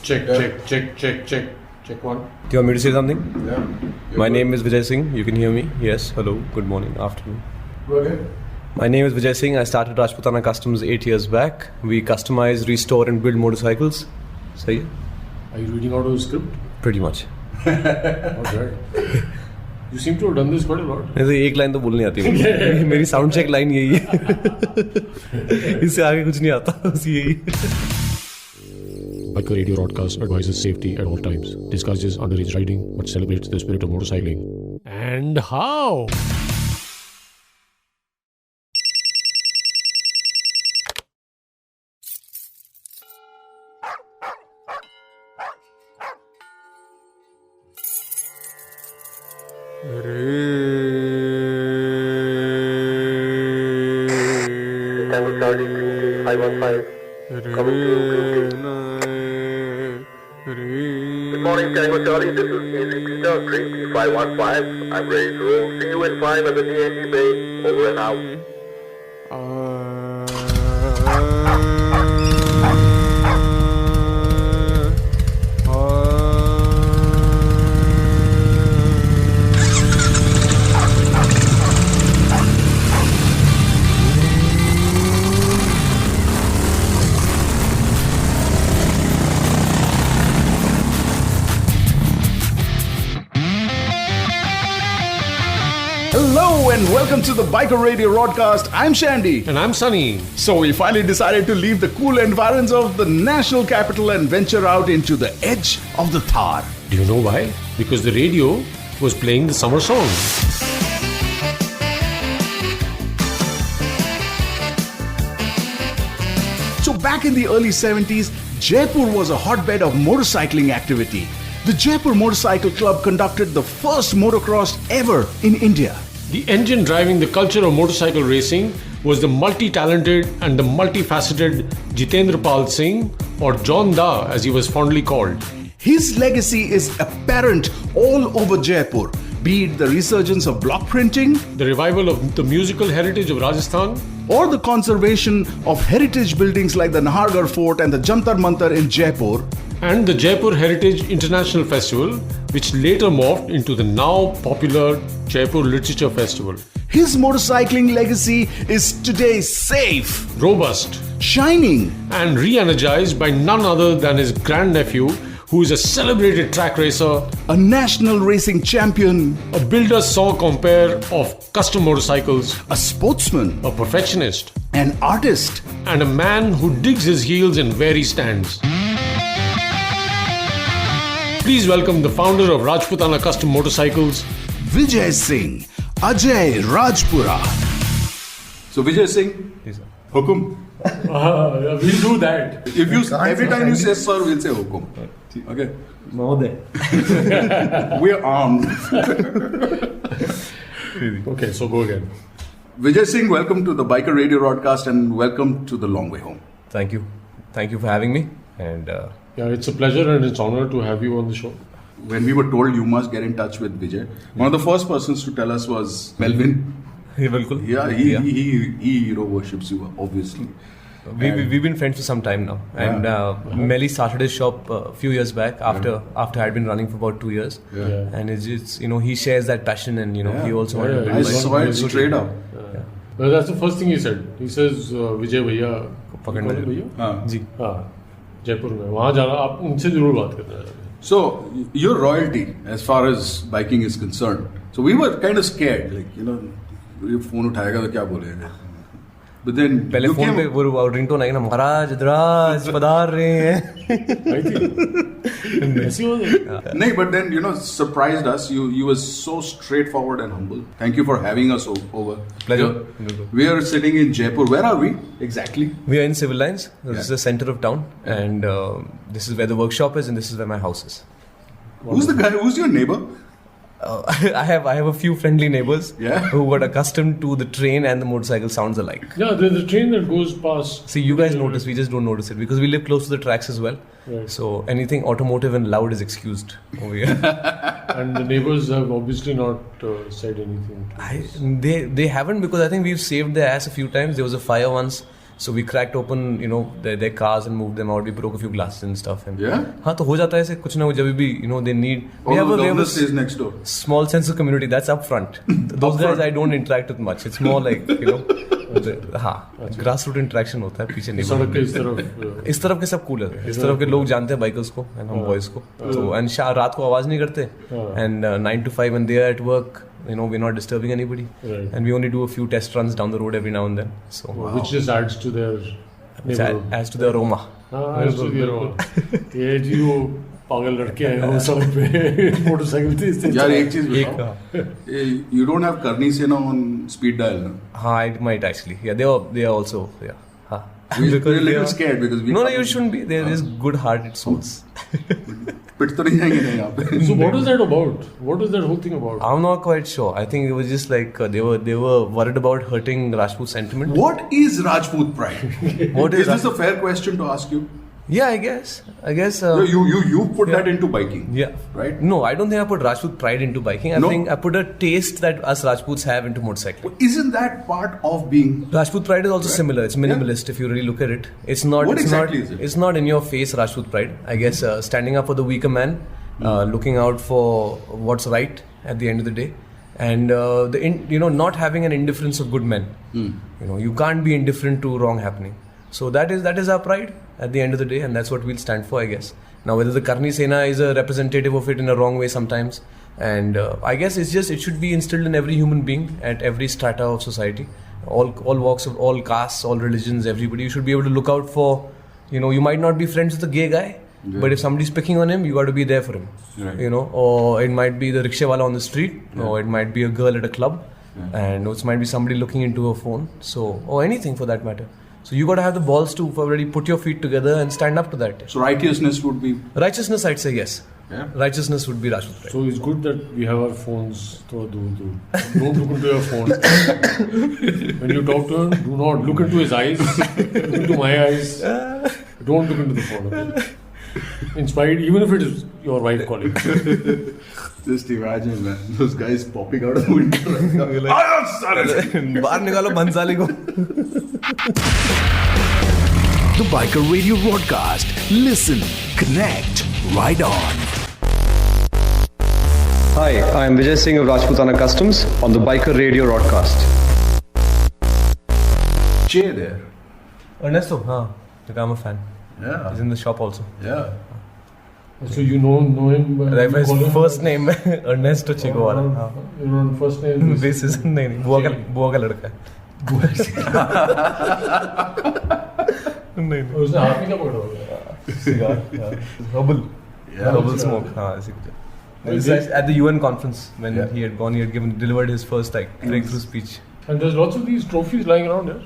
Check one. Do you want me to say something? Yeah. My name is Vijay Singh. You can hear me? Yes. Hello. Good morning. Afternoon. Go ahead. My name is Vijay Singh. I started Rajputana Customs 8 years back. We customize, restore and build motorcycles. Sahi hai? Are you reading out of the script? Pretty much. Alright. You seem to have done this quite a lot. ऐसे एक line तो बोलनी आती है मुझे. मेरी sound check line यही है. इससे आगे कुछ नहीं आता. बस यही. Biker Radio Broadcast advises safety at all times, discourages underage riding, but celebrates the spirit of motorcycling. And how? Tango Charlie 515 coming to Good morning, Tango Charlie. This is Easy Peter, Dream 515. I'm ready to roll. See you in 5 at the DNG Bay. Over and out. Hello and welcome to the Biker Radio Broadcast. I'm Shandy. And I'm Sunny. So we finally decided to leave the cool environs of the national capital and venture out into the edge of the Thar. Do you know why? Because the radio was playing the summer song. So back in the early 70s, Jaipur was a hotbed of motorcycling activity. The Jaipur Motorcycle Club conducted the first motocross ever in India. The engine driving the culture of motorcycle racing was the multi-talented and the multifaceted Jitendra Pal Singh, or John Da as he was fondly called. His legacy is apparent all over Jaipur, be it the resurgence of block printing, The revival of the musical heritage of Rajasthan, or the conservation of heritage buildings like the Nahargarh Fort and the Jantar Mantar in Jaipur, and the Jaipur Heritage International Festival, which later morphed into the now popular Jaipur Literature Festival. his motorcycling legacy is today safe, Robust shining, and re-energized by none other than his grandnephew, who is a celebrated track racer, a national racing champion, a builder sans compare of custom motorcycles, a sportsman, a perfectionist, an artist. and a man who digs his heels in where he stands. Please welcome the founder of Rajputana Custom Motorcycles, Vijay Singh, Ajay Rajpura. So Vijay Singh, Yes, sir. Hukum. We'll do that. If you every time you say sir, we'll say Hukum. Okay. We're armed. Okay, so go again. Vijay Singh, welcome to the Biker Radio Broadcast and welcome to the long way home. Thank you. Thank you for having me. And Yeah, it's a pleasure and it's honor to have you on the show. When we were told you must get in touch with Vijay, one of the first persons to tell us was Melvin. बिल्कुल. Yeah, he hero worships you, obviously. We've been friends for some time now, and Melly started his shop a few years back after I'd been running for about 2 years, and it's he shares that passion, and he also wanted to build I bikes. saw it straight up. Well, that's the first thing he said. He says, Vijay भैया पकड़ना कौन है भैया? हाँ. जी. हाँ, जयपुर में वहाँ जाना, आप उनसे जरूर बात करना है. So, your royalty as far as biking is concerned. So, we were kind of scared, like, ये phone उठाएगा तो क्या बोलेगा. But then पहले you फोन came, पे वो रिंगटोन आएगा ना, महाराज धराज पधार रहे हैं. आई थी ऐसी हो गई. No, but then, surprised us. You were so straightforward and humble. Thank you for having us over. Pleasure. We are sitting in Jaipur. Where are we exactly? We are in Civil Lines. This is the center of town, and this is where the workshop is, and this is where my house is. Who's the guy? Who's your neighbor? I have a few friendly neighbors Yeah. who got accustomed to the train and the motorcycle sounds alike. Yeah, there's a train that goes past. See, you guys notice, we just don't notice it because we live close to the tracks as well. Right. So anything automotive and loud is excused over here. And the neighbors have obviously not said anything. They haven't, because I think we've saved their ass a few times. There was a fire once So we cracked open, you know, their cars and moved them out. We broke a few glasses and stuff. And Yeah? हाँ तो हो जाता है ऐसे कुछ ना कुछ जब भी, you know, they need. Oh, the office is next door. Small sense of community. That's up front. Those guys I don't interact with much. It's more like, you know, हाँ, grassroots interaction होता है पीछे नहीं. सड़क के इस तरफ के सब cool है. इस तरफ के लोग जानते हैं bikers को and हम boys को. तो and रात को आवाज नहीं करते. And 9 to 5 when they are at work. You know, we're not disturbing anybody, and we only do a few test runs down the road every now and then. So, which just adds to their adds to the aroma. Adds to the aroma. ये जी वो पागल लड़के हैं वो सब पे motorcycle से यार एक चीज बताओ, you don't have Karni Sena on speed dial, no? हाँ, I might actually. Yeah, they are also. Yeah. हाँ. We're a little scared because we. No, you shouldn't be. There is good-hearted souls. पिट तो नहीं जाएंगे नहीं यहाँ पे. So what is that about? What is that whole thing about? I'm not quite sure. I think it was just like they were worried about hurting Rajput sentiment. What is Rajput pride? What is this a fair question to ask you? Yeah, I guess. No, you put that into biking. Yeah. Right? No, I don't think I put Rajput pride into biking. I think I put a taste that us Rajputs have into motorcycling. Isn't that part of being? Rajput pride is also similar. It's minimalist if you really look at it. It's not. What exactly is it? It's not in your face Rajput pride. I guess standing up for the weaker man, looking out for what's right at the end of the day, and not having an indifference of good men. You know, you can't be indifferent to wrong happening. So that is our pride at the end of the day, and that's what we'll stand for, I guess. Now, whether the Karni Sena is a representative of it in a wrong way sometimes, and I guess it should be instilled in every human being at every strata of society, all walks of all castes, all religions, everybody. You should be able to look out for, you know, you might not be friends with a gay guy, but if somebody's picking on him, you got to be there for him. Right. You know, or it might be the rickshaw wala on the street, or it might be a girl at a club, and it might be somebody looking into her phone, or anything for that matter. So you got to have the balls to already put your feet together and stand up to that. So righteousness would be. Righteousness, I'd say yes. Yeah. Righteousness would be Rajput pride. So it's good that we have our phones. So don't look into your phone. When you talk to him, do not look into his eyes. Look into my eyes. Don't look into the phone. Okay? Inspired, even if it is your wife calling. Just imagine, man, those guys popping out of the window. बाहर निकालो भंसाली को. The Biker Radio broadcast. Listen, connect, ride on. Hi, I am Vijay Singh of Rajputana Customs on the Biker Radio broadcast. Jay there. Ernesto, I'm a fan. Yeah. He's in the shop also. Yeah. So you know him. Like his first name Ernesto Chigovala. You know first name. This is नहीं बुआ का लड़का है. नहीं उसने हाथ में क्या पकड़ा हुआ है? Cigar. Herbal smoke. हाँ ऐसे कुछ. This is at the UN conference when he had gone. He had delivered his first breakthrough speech. And there's lots of these trophies lying around here.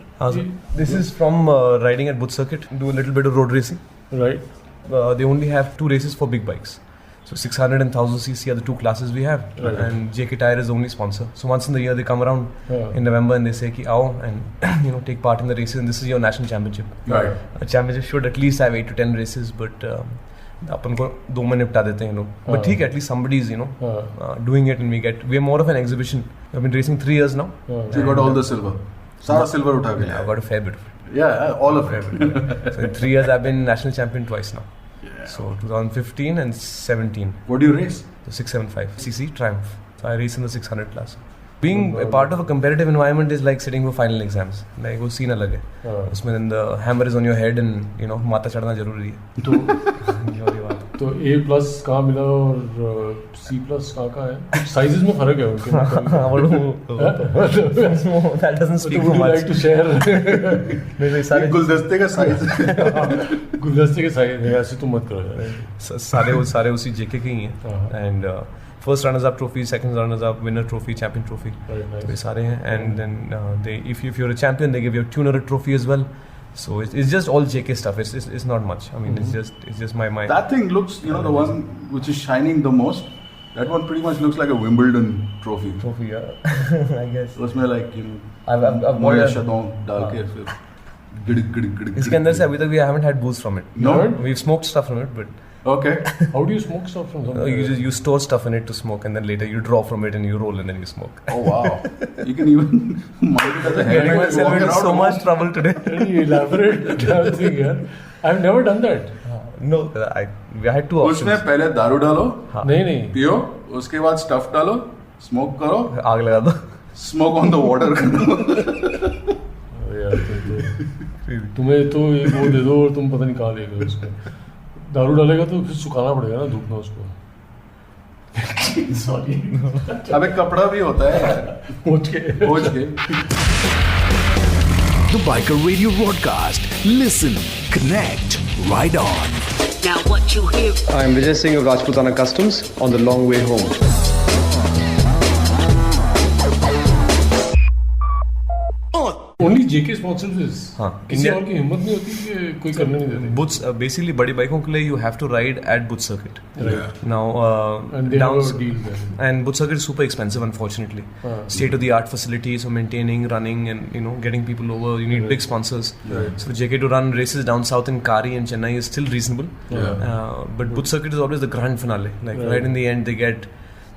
This is from riding at Booth Circuit. Do a little bit of road racing. Right. They only have 2 races for big bikes. So 600 and 1000cc are the 2 classes we have. Right. And JK Tyre is the only sponsor. So once in the year they come around in November and they say ki aao and take part in the races, and this is your national championship. Right. A championship should at least have 8 to 10 races, but अपन को 2 में निपटा देते हैं लोग. But ठीक, at least somebody is doing it, and we are more of an exhibition. I've been racing 3 years now. So you got all the silver. Sara silver उठा के. I've got a fair bit of it. Yeah, all of it. So in 3 years I've been national champion twice now. Yeah. So 2015 and 17. What do you race? The 675cc Triumph. So I race in the 600 class. Being a part of a competitive environment is like sitting for final exams. Like वो scene अलग है. उसमें then the hammer is on your head and माथा चढ़ना जरूरी है. तो A+ कहाँ मिला और C+ कहाँ है? कुछ साइजेस में फर्क है उनके. That doesn't speak for much. Would you like to share? मेरे सारे गुलदस्ते का साइज. गुलदस्ते के साइज ऐसे तुम मत करो. सारे उसी JK के ही हैं. And first runners up trophy, second runners up, winner trophy, champion trophy. Nice. तो ये सारे हैं. And then if you're a champion, they give you a tuner trophy as well. So it's just all JK stuff. It's not much. I mean, it's just my mind. That thing looks, the one which is shining the most. That one pretty much looks like a Wimbledon trophy. Trophy, yeah. I guess. उसमें like I've मोया शतों डाल के फिर गिड़. इसके अंदर से अभी तक we haven't had booze from it. No. We've smoked stuff from it, but Okay. How do you smoke stuff from somewhere? You store stuff in it to smoke, and then later you draw from it and you roll and then you smoke. Oh wow. You can even mount it as a head. Getting myself into so much trouble today. Very elaborate thing here. I've never done that. No, I had two उसमें options. पहले दारू डालो, नहीं. पियो, उसके बाद stuff डालो, smoke करो, आग लगा दो. स्मोक ऑन द वाटर करो. तुम्हें तो एक वो दे दो और तुम पता नहीं कहाँ ले गए उसको. दारू डालेगा तो फिर सुखाना पड़ेगा ना धूप में उसको. सॉरी. अबे कपड़ा भी होता है यार. पोंछ के. The Biker Radio broadcast. Listen, connect, ride on. Now what you hear. I'm Vijay Singh of Rajputana Customs on the long way home. Only JK sponsors this. हाँ. किसी और की हिम्मत नहीं होती कि कोई करने नहीं देते. Boots, basically बड़ी बाइकों के लिए you have to ride at Boots circuit. Right. Now And they have a deal there. and Boots circuit is super expensive, unfortunately. State of the art facilities for maintaining, running, and getting people over. You need big sponsors. Right. So JK to run races down south in Kari and Chennai is still reasonable. But Boots circuit is always the grand finale. Like right in the end, they get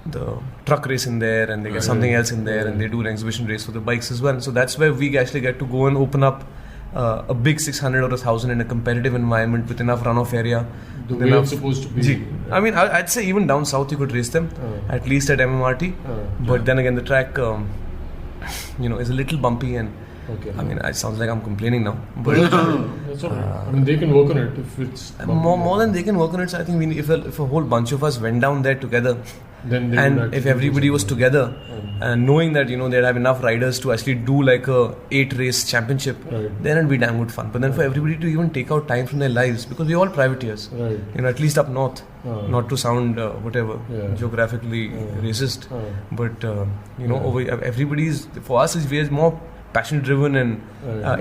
the truck race in there and they get something else in there and they do an exhibition race for the bikes as well. So that's where we actually get to go and open up a big 600 or 1000 in a competitive environment with enough runoff area. The way it's supposed to be. I mean, I'd say even down south you could race them, at least at MMRT. But then again, the track, is a little bumpy and. Okay. I mean, it sounds like I'm complaining now, but That's all right. I mean, they can work on it if it's more than they can work on it. So I think if a whole bunch of us went down there together, then they and would if everybody was together, and knowing that they'd have enough riders to actually do like a 8 race championship, then it'd be damn good fun. But then for everybody to even take out time from their lives, because we're all privateers, at least up north, not to sound geographically racist, but over everybody's, for us we're more passion driven and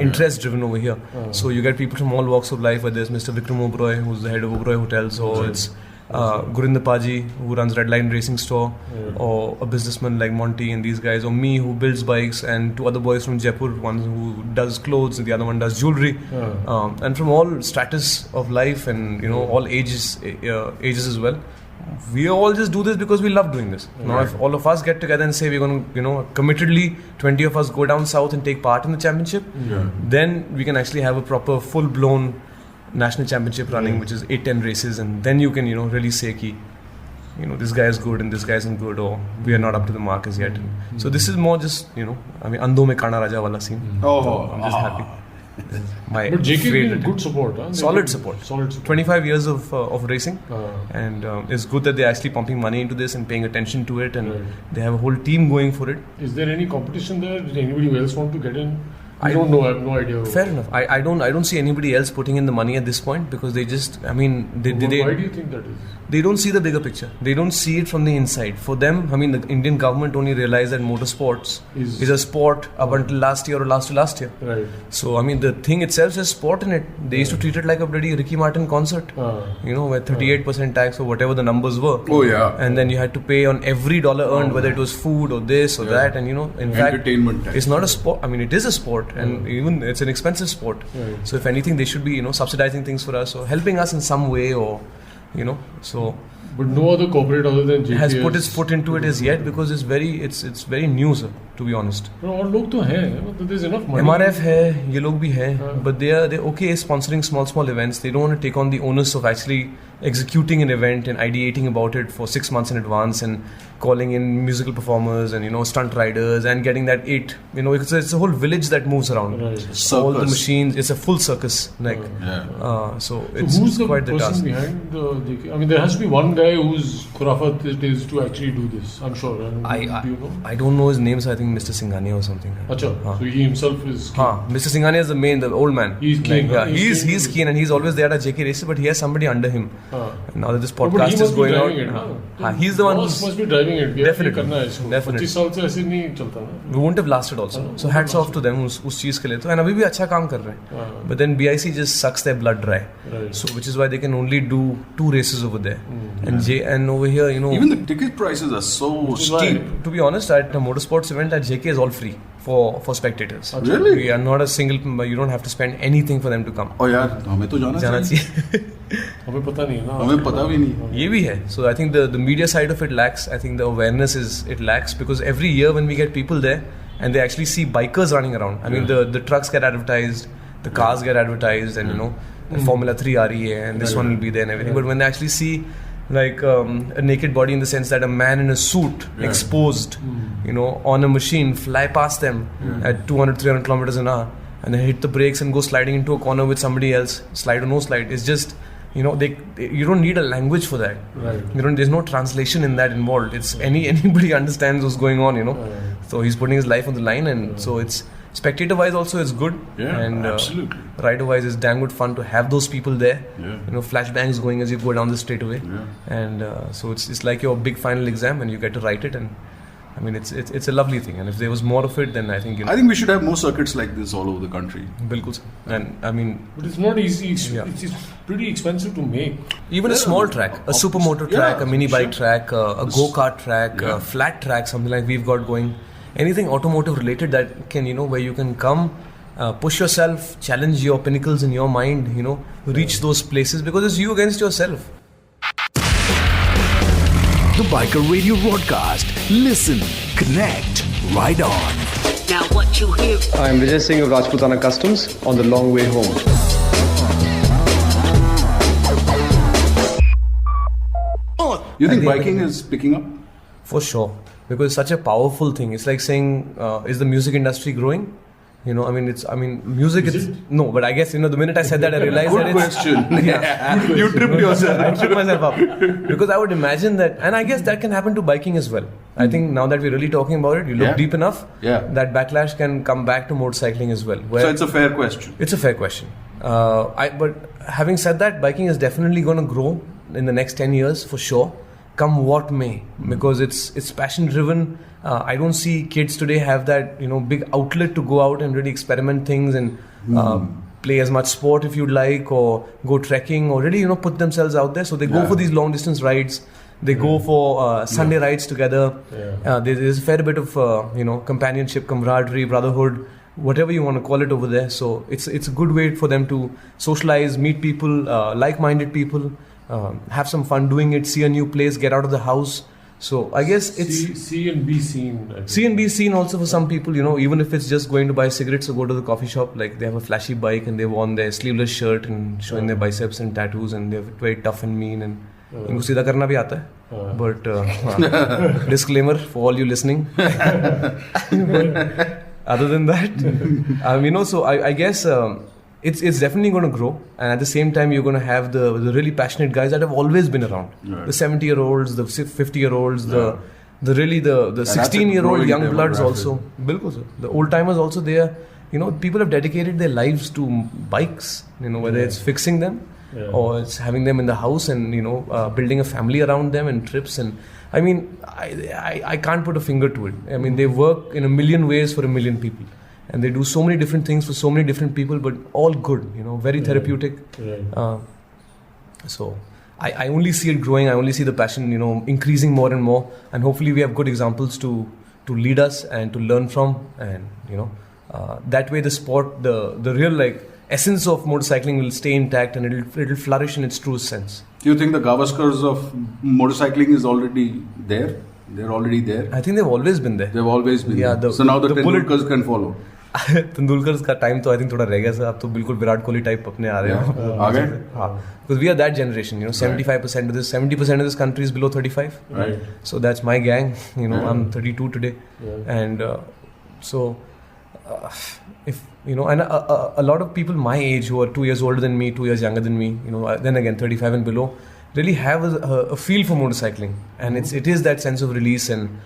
interest driven over here. So you get people from all walks of life, whether it's Mr. Vikram Oberoi, who's the head of Oberoi Hotels, or it's Gurinder Paji, who runs Red Line Racing Store, or a businessman like Monty and these guys, or me who builds bikes, and 2 other boys from Jaipur, one who does clothes and the other one does jewelry, and from all stratus of life and all ages as well. We all just do this because we love doing this. Now, if all of us get together and say we're going to, committedly 20 of us go down south and take part in the championship, then we can actually have a proper full-blown national championship running, which is 8-10 races, and then you can, really say ki, this guy is good and this guy isn't good, or we are not up to the mark as yet. So this is more just, Andho mein Kana Raja wala scene. So I'm just happy. My but JK has been favorite. good support. Huh? Solid support. 25 years of racing, and it's good that they're actually pumping money into this and paying attention to it, and they have a whole team going for it. Is there any competition there? Did anybody else want to get in? I don't know. I have no idea. Fair enough. I don't see anybody else putting in the money at this point, because they just, why do you think that is? They don't see the bigger picture. They don't see it from the inside. For them, the Indian government only realized that motorsports is a sport up until last year or last to last year. Right. So, the thing itself has sport in it. They used to treat it like a bloody Ricky Martin concert. Where 38% tax or whatever the numbers were. Oh, yeah. And then you had to pay on every dollar earned, whether it was food or this or that. And, in fact, entertainment tax. It's not a sport. It is a sport. And even it's an expensive sport. So, if anything, they should be, subsidizing things for us or helping us in some way, or so. But no other corporate other than JK has put its foot into it as yet, because it's very new, sir, to be honest. और लोग तो हैं, there's enough money. MRF है, ये लोग भी हैं, but they're okay sponsoring small events. They don't want to take on the onus of actually executing an event and ideating about it for 6 months in advance and calling in musical performers and stunt riders and getting that it's a whole village that moves around. All the machines, it's a full circus, so it's who's the quite the person task behind the JK? There has to be one guy whose khurafat it is to actually do this, I'm sure. Do you know? I don't know his name, so I think Mr. Singhania or something. So he himself is keen. Mr. Singhania is the old man. He's keen. He's keen, and he's always there at JK races, but he has somebody under him. Now that this podcast is going out, he's the one who must be driving it. Definitely. 25 साल से ऐसे नहीं चलता ना. We wouldn't have lasted also. So hats off to them उस चीज के लिए तो, and अभी भी अच्छा काम कर रहे हैं. But then BIC just sucks their blood dry. So which is why they can only do 2 races over there. And over here, even the ticket prices are so steep. To be honest, at a motorsports event at JK is all free for spectators. Really? We are not a single. You don't have to spend anything for them to come. Oh यार, हमें तो जाना चाहिए. हमें पता नहीं है ना. हमें पता भी नहीं. ये भी है. So I think the media side of it lacks. I think the awareness it lacks because every year when we get people there and they actually see bikers running around. I mean the trucks get advertised, the cars get advertised, and you know Formula 3 aa rahi hai and this one will be there and everything. But when they actually see like a naked body in the sense that a man in a suit exposed, you know, on a machine fly past them at 200-300 kilometers an hour and then hit the brakes and go sliding into a corner with somebody else, slide or no slide, it's just, you know, you don't need a language for that. Right. There's no translation in that involved. It's anybody understands what's going on, you know. So he's putting his life on the line, and so it's spectator wise also it's good. Yeah, and absolutely. Rider wise it's damn good fun to have those people there. Yeah. You know, flashbangs going as you go down the straightaway. And so it's like your big final exam and you get to write it, and I mean it's a lovely thing, and if there was more of it then I think, you know, I think we should have more circuits like this all over the country. bilkul sir. And I mean But it's not easy. Yeah. It's pretty expensive to make. even a small track, a supermoto track, Yeah, a mini bike sure. track, a go-kart track, a flat track, something like we've got going, anything automotive related that can, you know, where you can come, push yourself, challenge your pinnacles in your mind, you know, reach those places, because it's you against yourself. The Biker Radio broadcast. Listen, connect, ride on. Now what you hear. I am Vijay Singh of Rajputana Customs on the long way home. You think biking is picking up? For sure, because it's such a powerful thing. It's like saying, is the music industry growing? You know, I mean, music is no, but I guess, you know, the minute I said that, I realized Good that it's question. Yeah. You tripped yourself. I tripped myself up because I would imagine that, and I guess that can happen to biking as well. I think now that we're really talking about it, you look Yeah. deep enough, Yeah. that backlash can come back to motorcycling as well. Where So it's a fair question. it's a fair question. But having said that, biking is definitely going to grow in the next 10 years for sure, come what may, because it's passion driven. I don't see kids today have that, you know, big outlet to go out and really experiment things and play as much sport if you'd like, or go trekking, or really, you know, put themselves out there. So they go for these long distance rides. They go for Sunday rides together. There's a fair bit of you know, companionship, camaraderie, brotherhood, whatever you want to call it over there. So it's a good way for them to socialize, meet people, like-minded people, have some fun doing it, see a new place, get out of the house. So I guess it's See and be seen. I think. see and be seen also for some people, you know, even if it's just going to buy cigarettes or go to the coffee shop, like they have a flashy bike and they've worn their sleeveless shirt and showing their biceps and tattoos, and they're very tough and mean, and इनको सीधा करना भी आता है. But disclaimer for all you listening. Other than that, you know, so I guess it's definitely going to grow, and at the same time you're going to have the really passionate guys that have always been around, the 70-year-olds, the 50-year-olds, the 16-year-old growing young bloods demographic. also. Bilkul, sir. The old timers also, they are, you know, people have dedicated their lives to bikes, you know, whether it's fixing them or it's having them in the house and, you know, building a family around them and trips. And I mean, I can't put a finger to it. I mean, they work in a million ways for a million people. And they do so many different things for so many different people, but all good, you know, very therapeutic. So I only see it growing. I only see the passion, you know, increasing more and more. And hopefully we have good examples to lead us and to learn from. And, you know, that way the sport, the real, like, essence of motorcycling will stay intact and it'll flourish in its true sense. Do you think the Gavaskars of motorcycling is already there? They're already there? I think they've always been there. They've always been Yeah, there. So now the bullet- Tendulkars can follow. Tendulkar का time तो I think थोड़ा रह गया sir. अब तो बिल्कुल Virat Kohli type अपने आ रहे हैं. आ गए? हाँ, because we are that generation, you know, 70% of this country is below 35. Right. So that's my gang. You know, I'm 32 today, and so if you know, and a lot of people my age who are 2 years older than me, 2 years younger than me, you know, then again 35 and below, really have a feel for motorcycling, and it is that sense of release and.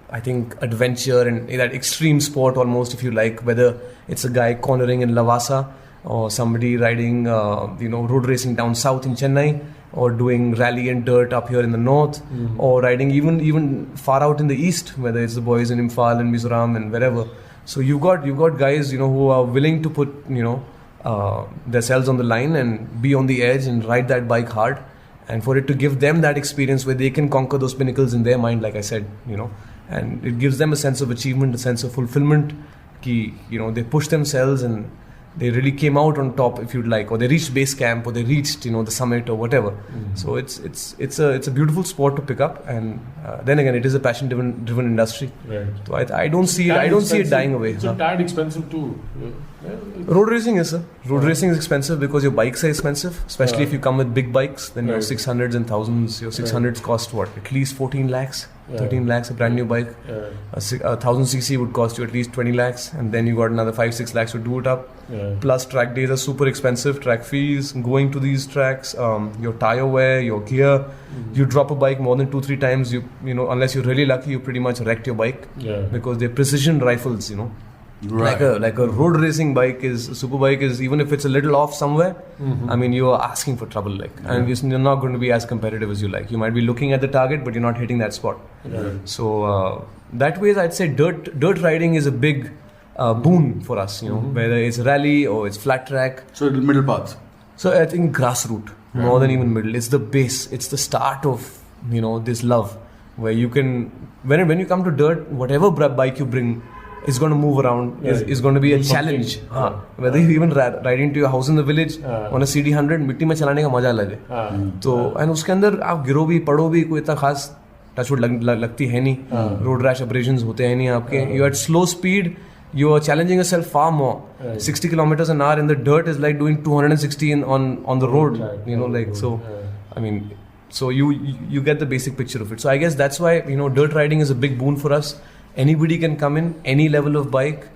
I think adventure and that extreme sport almost, if you like, whether it's a guy cornering in Lavasa or somebody riding, you know, road racing down south in Chennai, or doing rally and dirt up here in the north, or riding even far out in the east, whether it's the boys in Imphal and Mizoram and wherever. So you've got guys, you know, who are willing to put, you know, themselves on the line and be on the edge and ride that bike hard, and for it to give them that experience where they can conquer those pinnacles in their mind, like I said, you know. And it gives them a sense of achievement, a sense of fulfillment. Ki, you know, they push themselves and they really came out on top, if you'd like, or they reached base camp, or they reached, you know, the summit or whatever. So it's a beautiful sport to pick up, and then again, it is a passion driven industry. Right. So I don't see it dying away. It's a tad expensive too. Road racing is, sir. Road racing is expensive because your bikes are expensive, especially if you come with big bikes. Then your 600s and 1000s, your 600s cost what? At least 14 lakhs, 13 lakhs a brand new bike. A 1000cc would cost you at least 20 lakhs, and then you got another 5-6 lakhs to do it up. Plus track days are super expensive, track fees, going to these tracks, your tire wear, your gear. You drop a bike more than 2-3 times, you know, unless you're really lucky, you pretty much wrecked your bike because they're precision rifles, you know. Right. Like a road racing bike is, a super bike is, even if it's a little off somewhere, I mean, you are asking for trouble, like, and you're not going to be as competitive as you like. You might be looking at the target, but you're not hitting that spot. So that way, I'd say dirt riding is a big boon for us, you know, whether it's rally or it's flat track. So middle path. So I think grassroots, more than even middle, it's the base, it's the start of, you know, this love, where you can, when you come to dirt, whatever bike you bring, is going to move around, is going to be a challenge. Whether you even riding to your house in the village on a CD100, मिट्टी में चलाने का मजा अलग है. तो and उसके अंदर आप गिरो भी पड़ो भी कोई इतना खास टचवुड लगती है नहीं. रोड रैश abrasions होते हैं नहीं आपके. You at slow speed, you are challenging yourself far more. 60 kilometers an hour in the dirt is like doing 260 on the road. You know, like so. I mean, so you get the basic picture of it. So I guess that's why, you know, dirt riding is a big boon for us. Anybody can come in, any level of bike.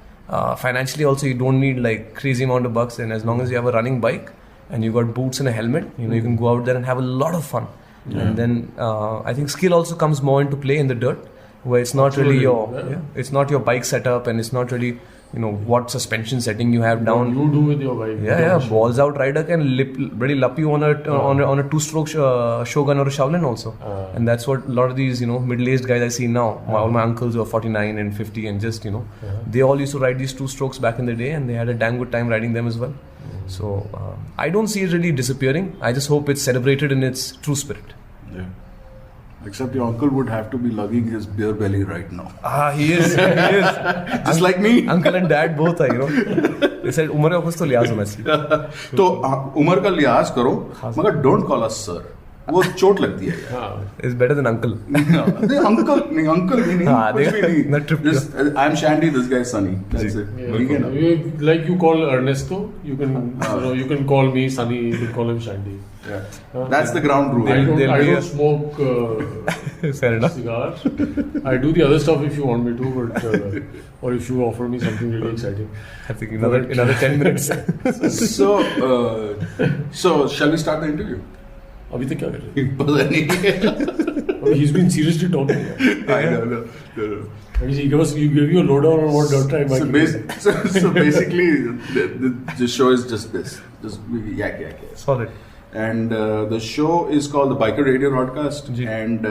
Financially also, you don't need like crazy amount of bucks, and as long as you have a running bike and you got boots and a helmet, you know, you can go out there and have a lot of fun. And then I think skill also comes more into play in the dirt, where it's not really it's not your bike setup, and it's not really, you know, what suspension setting you have down. You do with your bike. Balls out rider can really lap you on a two-stroke Shogun or a Shaolin also, and that's what a lot of these, you know, middle-aged guys I see now. All my uncles who are 49 and 50 and just, you know, they all used to ride these two strokes back in the day, and they had a damn good time riding them as well. So I don't see it really disappearing. I just hope it's celebrated in its true spirit. Yeah. Except your uncle would have to be lugging his beer belly right now. He is. Just like me. Uncle and dad both are, you know. They said, Umar ka kuch to lihaz hona chahiye. तो उमर का लिहाज करो, मगर don't call us sir. वो चोट लगती है यार. It's better than uncle. uncle नहीं. कुछ भी नहीं. Just, I'm Shandy, this guy is Sunny. That's it. Like you call Ernesto, you can call me Sunny, you can call him Shandy. Yeah. That's the ground rule. I don't smoke cigars. I do the other stuff if you want me to, but or if you offer me something really exciting. I think another 10 minutes. So shall we start the interview? अभी तक क्या कर रहे हैं? He's been seriously talking. I know. You give you a lowdown on what dirt track biking is. So basically, the show is just this. Just yak. Solid. And the show is called the Biker Radio Broadcast. And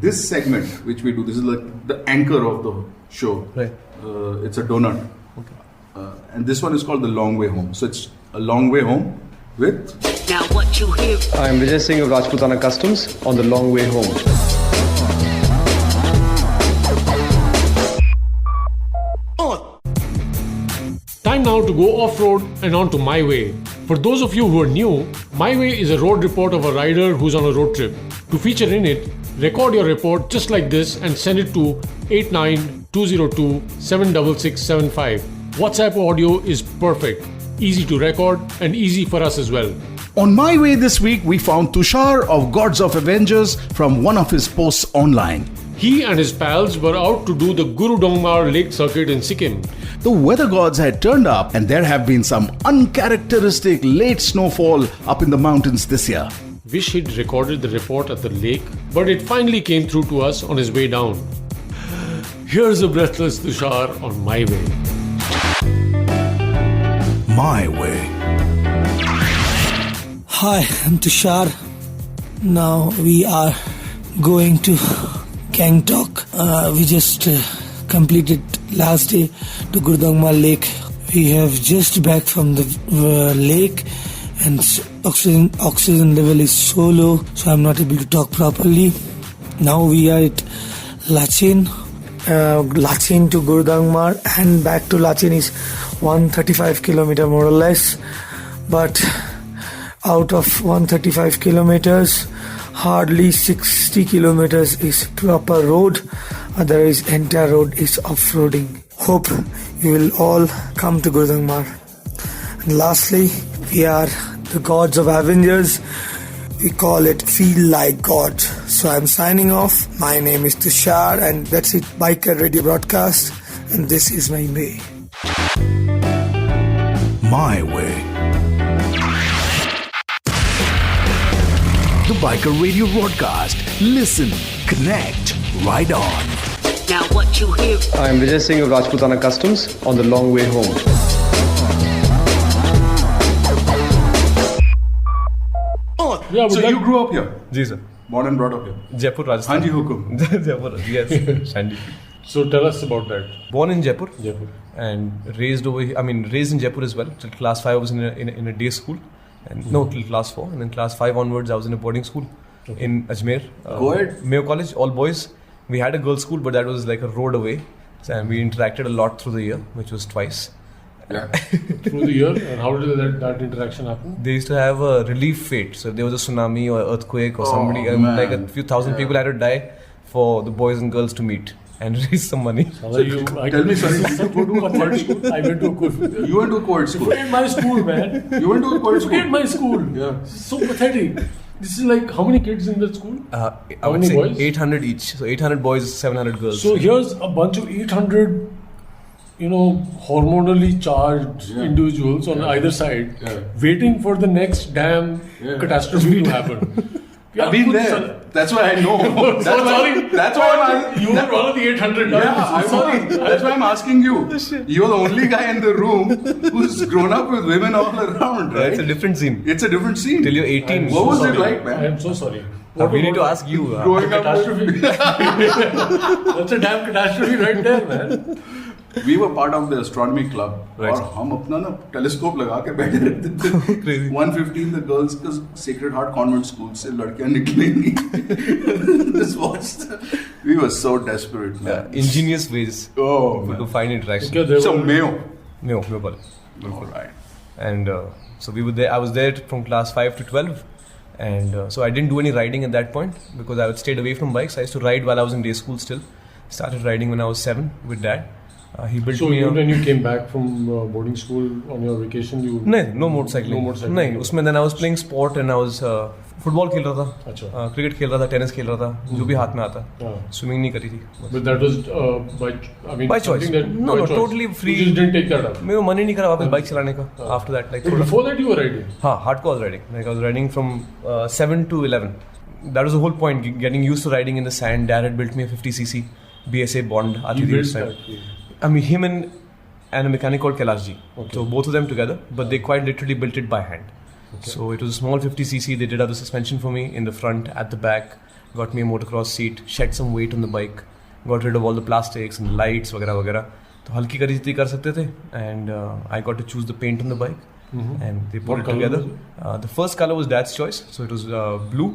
this segment, which we do, this is like the anchor of the show. Right. It's a donut. Okay. And this one is called The Long Way Home. So it's a long way home with... Now what you hear... I'm Vijay Singh of Rajputana Customs on The Long Way Home. Time now to go off-road and on to My Way. For those of you who are new, My Way is a road report of a rider who's on a road trip. To feature in it, record your report just like this and send it to 89202-76675. WhatsApp audio is perfect, easy to record and easy for us as well. On My Way this week, we found Tushar of Gods of Avengers from one of his posts online. He and his pals were out to do the Guru Dongmar Lake Circuit in Sikkim. The weather gods had turned up, and there have been some uncharacteristic late snowfall up in the mountains this year. Wish he'd recorded the report at the lake, but it finally came through to us on his way down. Here's a breathless Tushar on My Way. My Way. Hi, I'm Tushar. Now we are going to Gangtok. We just completed last day to Gurdongma Lake. We have just back from the lake, and oxygen level is so low, so I'm not able to talk properly. Now we are at Lachen. Lachin to Gurdangmar and back to Lachin is 135 kilometer more or less. But out of 135 kilometers, hardly 60 kilometers is proper road. Otherwise, entire road is off-roading. Hope you will all come to Gurdangmar. And lastly, we are the gods of Avengers. We call it Feel Like God. So I'm signing off. My name is Tushar and that's it. Biker Radio Broadcast. And this is my way. My way. The Biker Radio Broadcast. Listen, connect, ride on. Now what you hear. I am Vijay Singh of Rajputana Customs on the long way home. Yeah, but So you grew up here, ji sir. born and brought up here. Jaipur, Rajasthan. हाँ जी हुकुम. Jaipur, yes. Shandy. so tell us about that. Born in Jaipur. Jaipur. And raised over here. I mean, raised in Jaipur as well. Till class 5 I was in a day school. And no, till class 4. And then class 5 onwards I was in a boarding school in Ajmer. Co-ed? Mayo College, all boys. We had a girls' school, but that was like a road away. So, and we interacted a lot through the year, which was twice. Yeah. Through the year, and how did that interaction happen? They used to have a relief fate. So if there was a tsunami or earthquake or somebody, man. like a few thousand people had to die for the boys and girls to meet and raise some money. Tell me, sorry, did you go to a co-ed school? I went to a co-ed. You went to a co-ed school. Forget my school, man. You went to a co-ed school. Forget my school. Yeah. So pathetic. This is like, how many kids in that school? I How would many say boys? 800 each. So 800 boys, 700 girls. So here's a bunch of 800, hormonally charged individuals on either side, waiting for the next damn catastrophe to happen. I've been there. That's why I know. Sorry. That's why I'm. You were one of the 800. Yeah, Sorry. that's why I'm asking you. You're the only guy in the room who's grown up with women all around, right? It's a different scene. It's a different scene. Till you're 18. What was Sorry. it like, I man? am so sorry. We need to ask you. Growing up Catastrophe. with, That's a damn catastrophe right there, man. we were part of the astronomy club. Right. और हम अपना ना telescope लगा के बैठे रहते थे. Crazy. 115 the girls का Sacred Heart Convent School से लड़कियां निकलेंगी. Just watch that. We were so desperate, man. Ingenious ways Oh, man. to find interaction. Okay, there So were- Mayo. Mayo College. All right. And so we were there. I was there from class 5 to 12. And so I didn't do any riding at that point because I stayed away from bikes. I used to ride while I was in day school still. Started riding when I was 7 with dad. He built So me when you came back from boarding school on your vacation, you no motorcycling. No motorcycling. नहीं उसमें then I was playing sport and I was football खेल रहा था, अच्छा. Cricket खेल रहा था, tennis खेल रहा था, जो भी हाथ में आता. स्विमिंग नहीं करी थी. But that was by choice. No, totally free. You just didn't take that up. मेरे को मन ही नहीं करा वापस बाइक चलाने का. After that, like But before that, you were riding. हाँ, hardcore riding. Like I was riding from 7 to 11. That was the whole point. Getting used to riding in the sand. Dad had built me a 50cc BSA Bond. You built that. I mean, him and a mechanic called Kailash ji. Okay. So both of them together, but they quite literally built it by hand. Okay. So it was a small 50cc. They did other suspension for me in the front, at the back. Got me a motocross seat. Shed some weight on the bike. Got rid of all the plastics and lights, वगैरह वगैरह. तो हल्की करी जितनी कर सकते थे. And I got to choose the paint on the bike. And they put What it color together. was The first color was Dad's choice. So it was blue,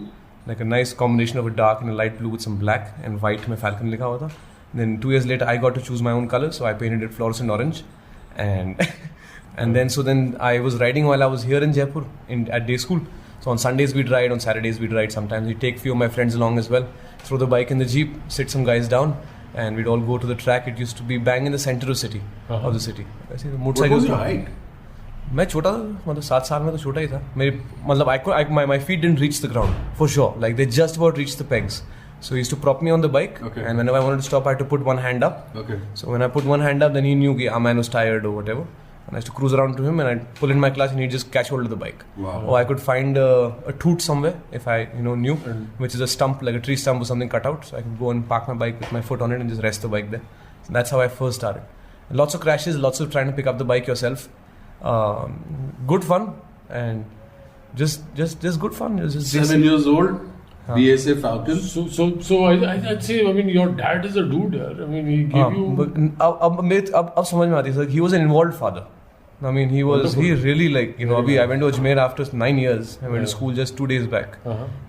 like a nice combination of a dark and a light blue with some black and white में Falcon लिखा हुआ था. Then 2 years later, I got to choose my own color, so I painted it fluorescent orange, and then I was riding while I was here in Jaipur at day school. So on Sundays we'd ride, on Saturdays we'd ride. Sometimes we'd take few of my friends along as well. Throw the bike in the jeep, sit some guys down, and we'd all go to the track. It used to be bang in the center of the city. What was your height? मैं छोटा था, मतलब 7 साल में तो छोटा ही था. मेरे मतलब my feet didn't reach the ground for sure. Like they just about reached the pegs. So he used to prop me on the bike, and whenever I wanted to stop, I had to put one hand up. Okay. So when I put one hand up, then he knew that a man was tired or whatever. And I used to cruise around to him, and I'd pull in my clutch, and he'd just catch hold of the bike. Wow. Or I could find a toot somewhere if I knew, which is a stump, like a tree stump or something cut out. So I could go and park my bike with my foot on it and just rest the bike there. So that's how I first started. Lots of crashes, lots of trying to pick up the bike yourself. Good fun and just good fun. It was just 7 years old. BSA Falcon. So I'd say, I mean, your dad is a dude here. I mean, he gave you. अब समझ में आती है. He was an involved father. I mean, he really like, I went to Ajmer after 9 years. I went to school just 2 days back.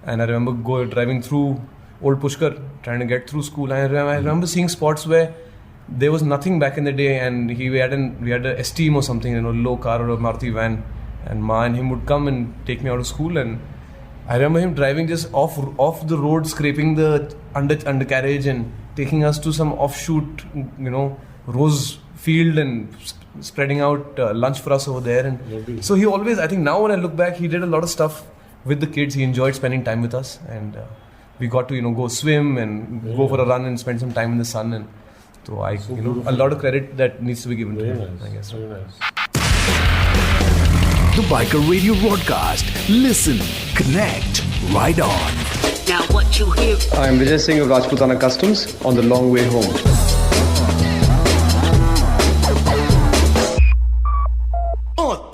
And I remember driving through Old Pushkar, trying to get through school. I remember seeing spots where there was nothing back in the day, and we had a Esteem or something, you know, low car or a Maruti van, and Ma and him would come and take me out of school, and I remember him driving just off the road, scraping the undercarriage and taking us to some offshoot, you know, rose field and spreading out lunch for us over there. And so he always, I think now when I look back, he did a lot of stuff with the kids. He enjoyed spending time with us, and we got to, you know, go swim and go for a run and spend some time in the sun. And so a lot of credit that needs to be given to him, I guess. Very nice. The Biker Radio broadcast. Listen, connect, ride on. Now what you hear. I am Vijay Singh of Rajputana Customs on the long way home.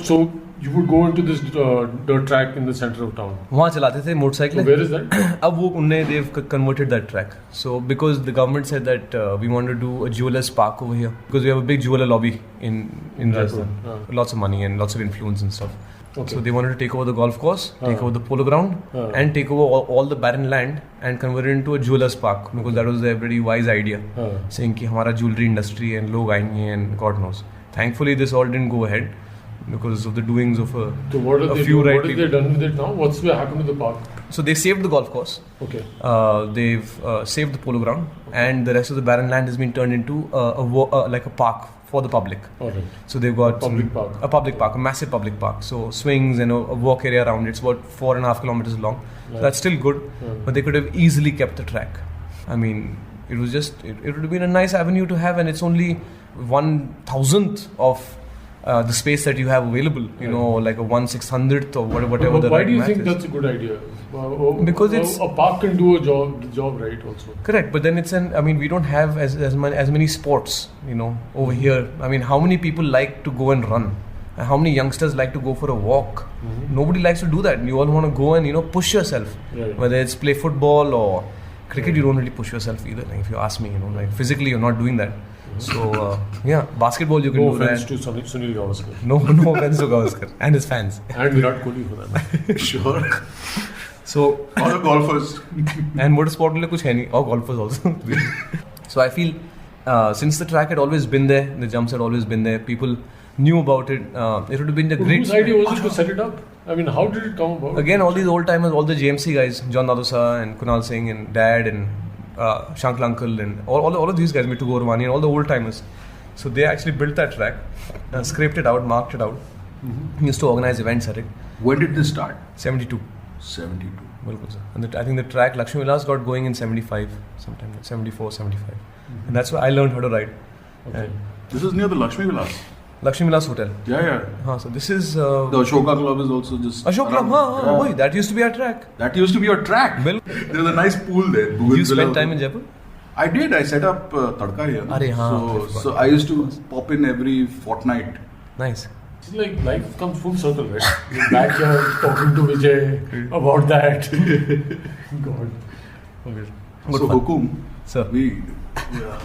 So you would go into this dirt track in the center of town. वहाँ चलाते थे motorcycle. So where is that? अब वो उन्होंने they've converted that track. So because the government said that we want to do a jewelers park over here because we have a big jeweler lobby in Rajasthan, lots of money and lots of influence and stuff. Okay. So they wanted to take over the golf course, take over the polo ground, and take over all the barren land and convert it into a jewelers park because that was their very wise idea, saying कि हमारा jewelry industry and लोग आएंगे and God knows. Thankfully, this all didn't go ahead because of the doings of So what are they few doing? right What have they done with it now? What's happened to the park? So they saved the golf course. Okay. They've saved the polo ground, and the rest of the barren land has been turned into like a park for the public. Alright. So they've got A public park. a massive public park. So swings and a walk area around it. It's about 4.5 kilometers long. So that's still good, but they could have easily kept the track. I mean, it was just it would have been a nice avenue to have, and it's only 1,000th of the space that you have available, you know, like a 1/600th or whatever. But the why right do you math think is. that's a good idea? Because it's a park can do the job right also. Correct, but then I mean, we don't have as many sports, you know, over here. I mean, how many people like to go and run? And how many youngsters like to go for a walk? Nobody likes to do that. You all want to go and, you know, push yourself. Right. Whether it's play football or cricket, you don't really push yourself either. Like, if you ask me, you know, like physically you're not doing that. So yeah, basketball you can No do offense that. to Sunil Gavaskar. No offense to Gavaskar and his fans. And Virat Kohli for that. Sure. So All the golfers. and motorsport में कुछ है नहीं, or golfers also. So I feel since the track had always been there, the jumps had always been there, people knew about it. It would have been a great. Whose idea was it to set it up? I mean, how did it come about? Again, all these old timers, all the JMC guys, John Dadosa and Kunal Singh and Dad and Shankar Uncle and all of these guys, Mittu Goravani and all the old timers. So they actually built that track, scraped it out, marked it out. Used to organize events at it. When did this start? 72. 72. Bilkul, sir. And I think the track Lakshmi Vilas got going in 75, sometime 74, 75. And that's where I learned how to ride. Okay. This is near the Lakshmi Vilas. Lakshmi Vilas Hotel. Yeah. So this is The Ashoka Club is also just. Ashok Club. around. Boy, that used to be our track. That used to be your track. Bill. There's a nice pool there. You spent time in Jaipur? I did. I set up Tadka here. Arey, haan. So I used to pop in every fortnight. Nice. It's like life comes full circle, right? You're back here talking to Vijay about that. God. Okay. So Hukum, Sir.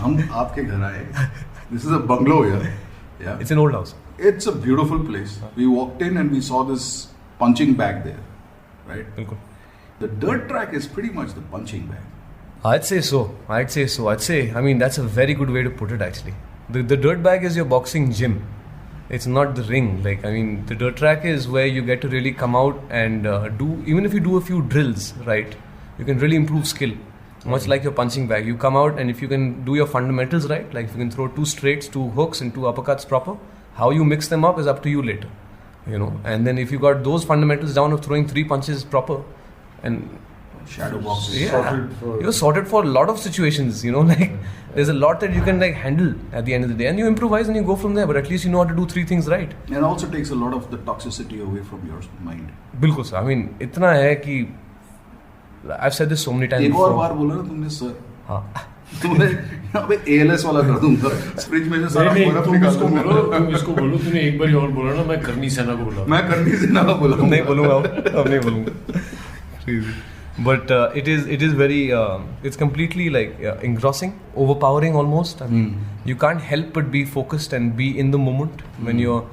हम आपके घर आए. This is a bungalow here. Yeah. It's an old house. It's a beautiful place. We walked in and we saw this punching bag there, right? Bilkul. The dirt track is pretty much the punching bag. I'd say so. I mean, that's a very good way to put it actually. The dirt bag is your boxing gym. It's not the ring. Like, I mean, the dirt track is where you get to really come out and do, even if you do a few drills, right, you can really improve skill. Much like your punching bag. You come out and if you can do your fundamentals right, like if you can throw 2 straights, 2 hooks and 2 uppercuts proper, how you mix them up is up to you later. You know, and then if you got those fundamentals down of throwing 3 punches proper and Shadow boxing. yeah, you're sorted for a lot of situations, you know, like there's a lot that you can like handle at the end of the day and you improvise and you go from there, but at least you know how to do 3 things right. And also takes a lot of the toxicity away from your mind. Bilkul sir. I mean, itna hai ki I've said this so many times एक और before. बार बोला ना तुमने sir. हाँ. तुमने यहाँ पे ALS वाला कर दूंगा. फ्रिज में से सारा बर्फ तुम निकाल इसको बोलो, दूंगा. तुम इसको बोलो. तूने एक बार और बोला ना, मैं करनी सेना को बोला. मैं करनी से ना बोला. नहीं बोलूँगा अब नहीं बोलूँगा. But it is very it's completely like engrossing, overpowering almost. I mean, you can't help but be focused and be in the moment when you're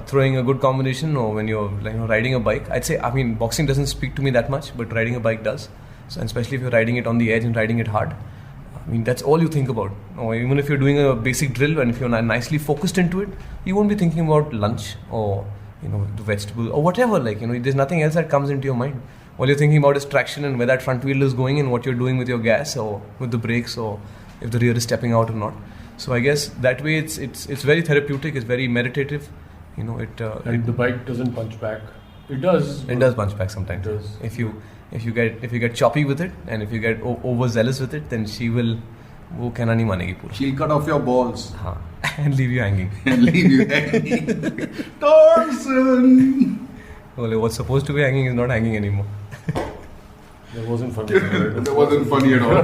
throwing a good combination or when you're riding a bike. I'd say, I mean, boxing doesn't speak to me that much, but riding a bike does. So, and especially if you're riding it on the edge and riding it hard. I mean, that's all you think about. Or even if you're doing a basic drill and if you're nicely focused into it, you won't be thinking about lunch or, you know, the vegetable or whatever. Like, you know, there's nothing else that comes into your mind. All you're thinking about is traction and where that front wheel is going and what you're doing with your gas or with the brakes or if the rear is stepping out or not. So I guess that way it's very therapeutic. It's very meditative. You know, And the bike doesn't punch back. It does. It does punch back sometimes. It does. If you get choppy with it and if you get overzealous with it, then she will वो कहना नहीं मानेगी पूरा. She'll cut off your balls. हाँ, and leave you hanging. And leave you hanging. Tarzan! Well, what's supposed to be hanging is not hanging anymore. That wasn't funny. That wasn't funny at all. I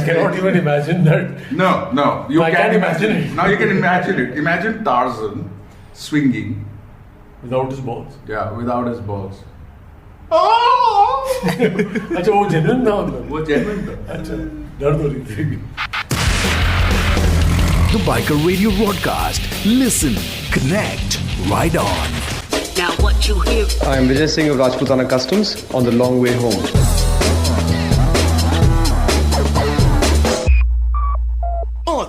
cannot even imagine that. No. You I can't imagine it. Now you can imagine it. Imagine Tarzan swinging. Without his balls. Yeah, without his balls. अच्छा वो genuine था मतलब. वो genuine था. अच्छा दर्द हो रही थी. The Biker Radio broadcast. Listen, connect, ride on. Now what you hear. I am Vijay Singh of Rajputana Customs on the long way home.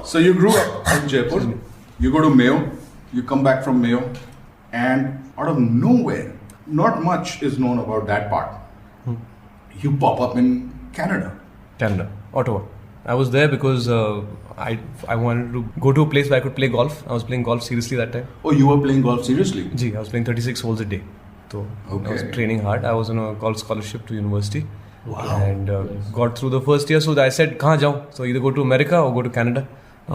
So you grew up in Jaipur. You go to Mayo. You come back from Mayo, and out of nowhere, not much is known about that part. You pop up in Canada. Canada, Ottawa. I was there because I wanted to go to a place where I could play golf. I was playing golf seriously that time. Oh, you were playing golf seriously? Gee, I was playing 36 holes a day. So I was Okay. training hard. I was on a golf scholarship to university. Wow. And got through the first year. So I said, "Kahan jaun?" So either go to America or go to Canada.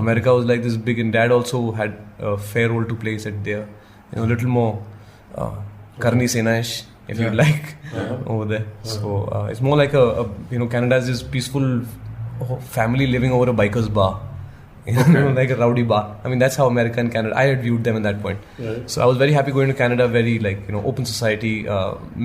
America was like this big, and Dad also had a fair role to play. He said there, you know, a little more Karni Sena-ish, if you like, over there. So it's more like a you know, Canada is this peaceful family living over a biker's bar. You know, like a rowdy bar. I mean, that's how America and Canada, I had viewed them in that point. Right. So I was very happy going to Canada, very like, you know, open society,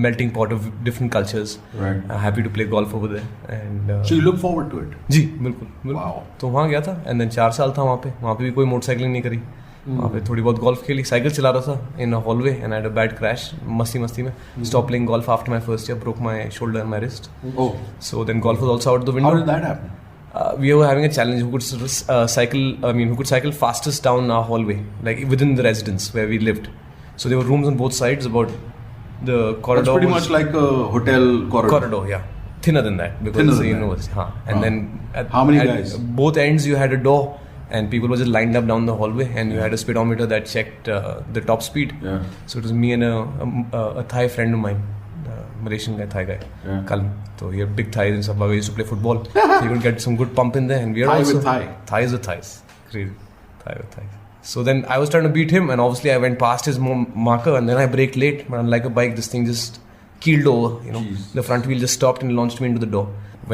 melting pot of different cultures. Right. Happy to play golf over there. And So you look forward to it? जी बिल्कुल Wow. तो वहाँ गया था and then 4 साल था वहाँ पे भी कोई मोटरसाइकिलिंग नहीं करी. वहाँ पे थोड़ी बहुत गोल्फ खेली, साइकिल चला रहा था in a hallway and I had a bad crash मस्ती में. Stop playing golf after my first year, broke my shoulder and my wrist. Oh. So then golf was also out the window. How did that happen? We were having a challenge who could cycle fastest down our hallway, like within the residence where we lived. So there were rooms on both sides. About the corridor It's pretty was much like a hotel corridor. yeah, thinner than that because Thinner it's a than that. university. And then How many at guys? both ends you had a door, and people were just lined up down the hallway, and you had a speedometer that checked the top speed. Yeah. So it was me and a Thai friend of mine, Malaysian guy, Thai guy, Yeah. Kalm. So he had big thighs and stuff. We used to play football. So you could get some good pump in there, and we are Thai also with thigh. Thighs with thighs, crazy, thigh with thighs. So then I was trying to beat him, and obviously I went past his marker, and then I braked late. But unlike a bike, this thing just keeled over. You know, Jeez. the front wheel just stopped and launched me into the door.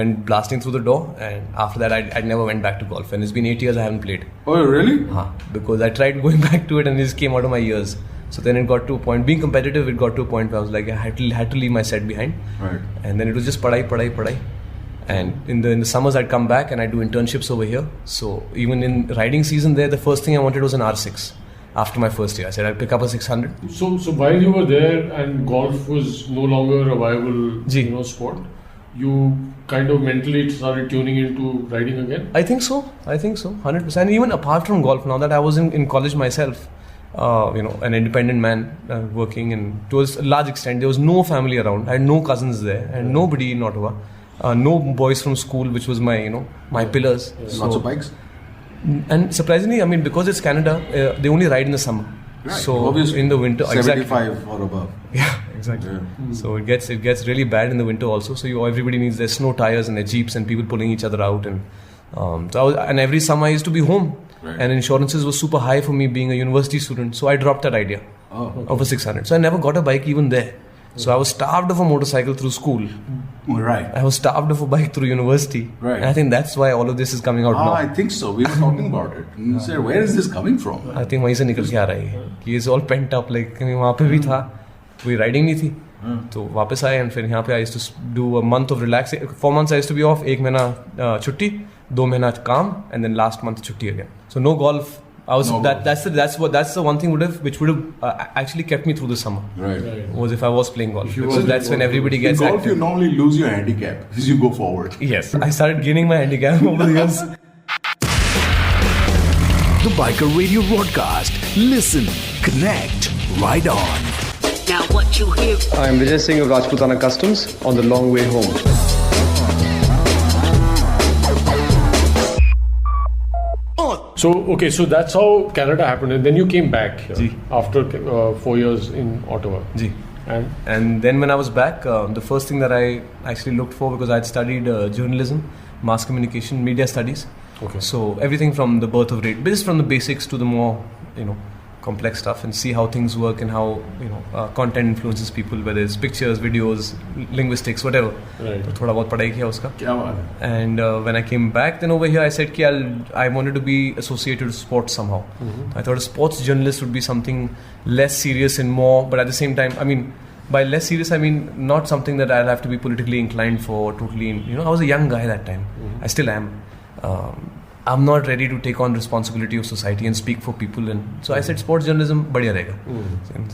Went blasting through the door, and after that I never went back to golf. And it's been 8 years I haven't played. Oh, really? Because I tried going back to it, and it just came out of my ears. So then it got to a point, being competitive, it got to a point where I was like, I had to leave my set behind. Right. And then it was just padai. And in the summers I'd come back and I'd do internships over here. So even in riding season there, the first thing I wanted was an R6. After my first year, I said I'd pick up a 600. So while you were there and golf was no longer a viable Ji. sport, you kind of mentally started tuning into riding again? I think so, 100%. And even apart from golf, now that I was in college myself, an independent man working, and to a large extent there was no family around. I had no cousins there and nobody in Ottawa. No boys from school, which was my my pillars. So, Lots of bikes? and surprisingly, I mean, because it's Canada, they only ride in the summer. Right. So Obviously. in the winter, 75 or above. Yeah, exactly. Yeah. So it gets really bad in the winter also. So everybody needs their snow tires and their jeeps and people pulling each other out, and and every summer I used to be home, Right. and insurances were super high for me being a university student. So I dropped that idea of a 600. So I never got a bike even there. So I was starved of a motorcycle through school. Right. I was starved of a bike through university. Right. And I think that's why all of this is coming out now. I think so. We were talking about it. And you said, where is this coming from? I think वहीं से निकल के आ रहा है कि it's all pent up, like वहाँ पे भी था, कोई riding नहीं थी, तो वापस आए, and फिर यहाँ पे I used to do a month of relaxing. 4 months I used to be off, 1 महीना छुट्टी, 2 महीना काम, and then last month छुट्टी again. So no golf I was No that's the one thing which would have actually kept me through the summer. Right. Was if I was playing golf, If you because was- that's when everybody gets In golf, active. you normally lose your handicap as you go forward. Yes, I started gaining my handicap over the years. The Biker Radio broadcast. Listen, connect, ride on. Now what you hear. I am Vijay Singh of Rajputana Customs on the long way home. So that's how Canada happened, and then you came back here Ji. after 4 years in Ottawa. Ji. And And then when I was back, the first thing that I actually looked for, because I had studied journalism, mass communication, media studies. Okay. So everything from the birth of radio, just from the basics to the more, complex stuff, and see how things work and how, content influences people, whether it's pictures, videos, linguistics, whatever. Right. तो थोड़ा बहुत पढ़ाई किया उसका. क्या बात है? And when I came back, then over here I said कि I wanted to be associated with sports somehow. I thought a sports journalist would be something less serious and more, but at the same time, I mean, by less serious, I mean not something that I'll have to be politically inclined for, totally. I was a young guy that time. I still am. I'm not ready to take on responsibility of society and speak for people, and so I said sports journalism बढ़िया रहेगा.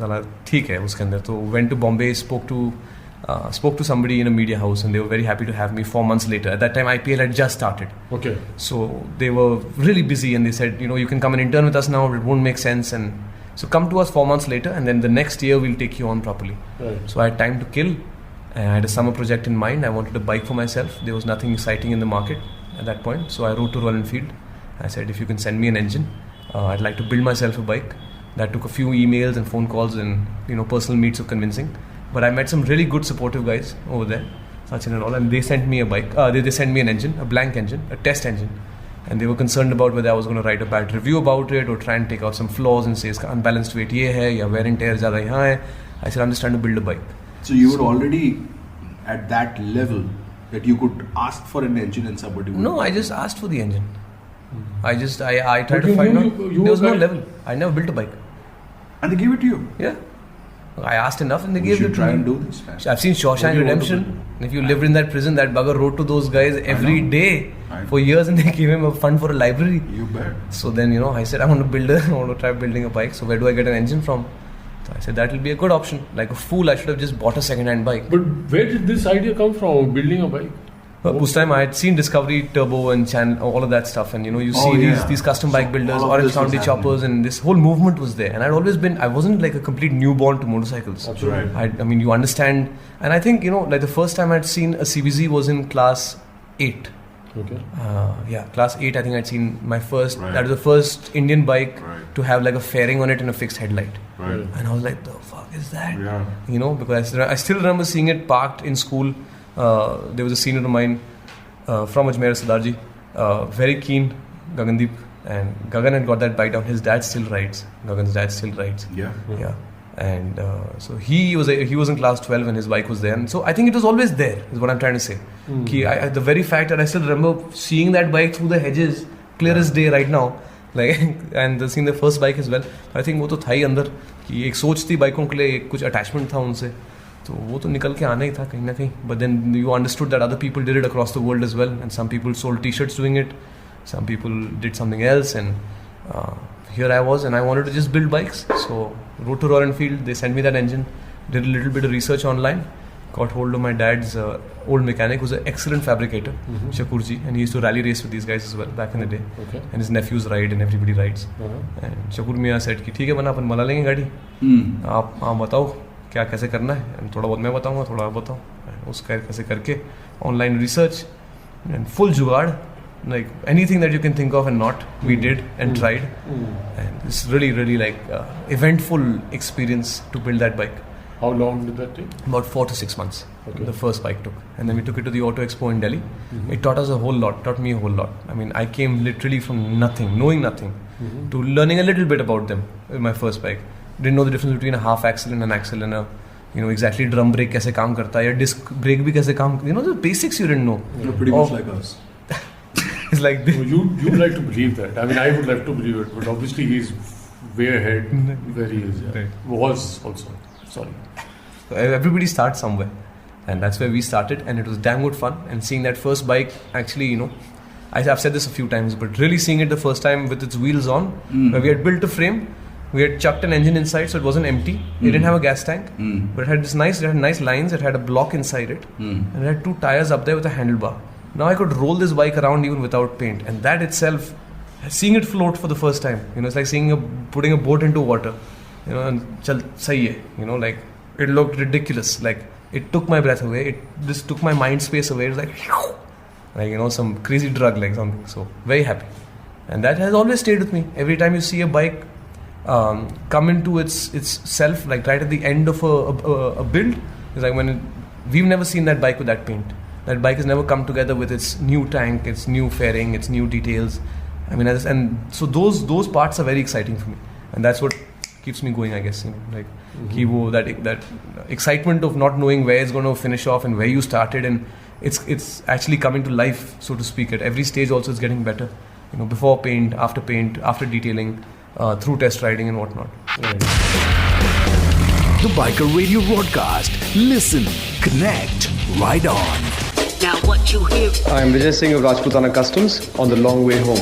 साला ठीक है उसके अंदर. तो went to Bombay, spoke to somebody in a media house, and they were very happy to have me 4 months later. At that time, IPL had just started. okay. So they were really busy, and they said, you can come and intern with us now. It won't make sense, and so come to us 4 months later, and then the next year we'll take you on properly. Right. So I had time to kill. I had a summer project in mind. I wanted a bike for myself. There was nothing exciting in the market at that point, so I wrote to Royal Enfield. I said, if you can send me an engine, I'd like to build myself a bike. That took a few emails and phone calls and personal meets of convincing. But I met some really good supportive guys over there, Sachin and all, and they sent me a bike. They sent me an engine, a blank engine, a test engine, and they were concerned about whether I was going to write a bad review about it or try and take out some flaws and say इसका unbalanced weight ये है या wear and tear ज़्यादा यहाँ है. I said, I'm just trying to build a bike. So you were already at that level that you could ask for an engine and somebody would. No, I just asked for the engine. I tried But to you find knew out. you There was no were- level. I never built a bike. And they gave it to you. Yeah. I asked enough and they You gave should it try to and me. do this, man. I've seen Shawshank What do you want to Redemption. If you lived in that prison, that bugger wrote to those guys every know. day I know. for years, and they gave him a fund for a library. You bet. So then, I said, I want to try building a bike. So where do I get an engine from? So I said, that will be a good option. Like a fool, I should have just bought a second-hand bike. But where did this idea come from? Building a bike? This time I had seen Discovery Turbo and all of that stuff, and you Oh, see yeah. these custom bike So builders, all of Orange this was County happening. choppers, and this whole movement was there. And I wasn't like a complete newborn to motorcycles. That's right. I mean, you understand, and I think like the first time I'd seen a CBZ was in class 8. Okay. Class 8. I think I'd seen my first. Right. That was the first Indian bike Right. to have like a fairing on it and a fixed headlight. Right. And I was like, the fuck is that? Yeah. Because I still remember seeing it parked in school. There was a senior of mine from Ajmer, Sardarji, very keen, Gagandeep, and Gagan had got that bike down. His dad still rides. Gagan's dad still rides. Yeah. Yeah. And so he was in class 12 when his bike was there. And so I think it was always there, is what I'm trying to say. The very fact that I still remember seeing that bike through the hedges, clear as day right now, like, and seeing the first bike as well. I think वो तो था ही अंदर कि एक सोच थी बाइकों के लिए, कुछ अटैचमेंट था उनसे, तो वो तो निकल के आना ही था कहीं ना कहीं. But then you understood that other people did it across the world as well, and some people sold t-shirts doing it, some people did something else, and here I was, and I wanted to just build bikes. So wrote to Royal Enfield, they sent me that engine, did a little bit of research online, got hold of my dad's old mechanic who's an excellent fabricator, Shakur ji, and he used to rally race with these guys as well back in the day. Okay. And his nephews ride and everybody rides. And Shakur Miya said कि ठीक है बना अपन मला लेंगे गाड़ी, आप बताओ क्या कैसे करना है, and थोड़ा बहुत मैं बताऊंगा, थोड़ा आप बताओ, उसका कैसे करके online research and full जुगाड़, like anything that you can think of and not, we did and tried, and it's really like eventful experience to build that bike. How long did that take? About 4 to 6 months. Okay. The first bike took, and then we took it to the Auto Expo in Delhi. It taught us a whole lot, taught me a whole lot. I mean, I came literally from nothing, knowing nothing, to learning a little bit about them with my first bike. Didn't know the difference between a half axle and an axle, and exactly drum brake कैसे काम करता है, या disc brake भी कैसे काम, the basics you didn't know. You're pretty much like us. It's like this. Well, you like to believe that. I mean, I would like to believe it, but obviously he's way ahead where he is. Yeah. Right. Was also. Sorry. Everybody starts somewhere, and that's where we started, and it was damn good fun. And seeing that first bike actually I've said this a few times, but really seeing it the first time with its wheels on, where we had built a frame, we had chucked an engine inside, so it wasn't empty. It didn't have a gas tank, but it had nice lines. It had a block inside it, and it had 2 tires up there with a handlebar. Now I could roll this bike around even without paint, and that itself, seeing it float for the first time, it's like putting a boat into water, and chal sahi hai, like it looked ridiculous. Like it took my breath away. It just took my mind space away. It was like some crazy drug, like something. So very happy, and that has always stayed with me. Every time you see a bike come into its self, like right at the end of a build, it's like we've never seen that bike with that paint. That bike has never come together with its new tank, its new fairing, its new details. And so those parts are very exciting for me, and that's what keeps me going, I guess. That excitement of not knowing where it's going to finish off and where you started, and it's actually coming to life, so to speak. At every stage, also, it's getting better. Before paint, after detailing, through test riding and whatnot. The Biker Radio broadcast. Listen, connect, ride on. Now what you hear. I am Vijay Singh of Rajputana Customs on the long way home.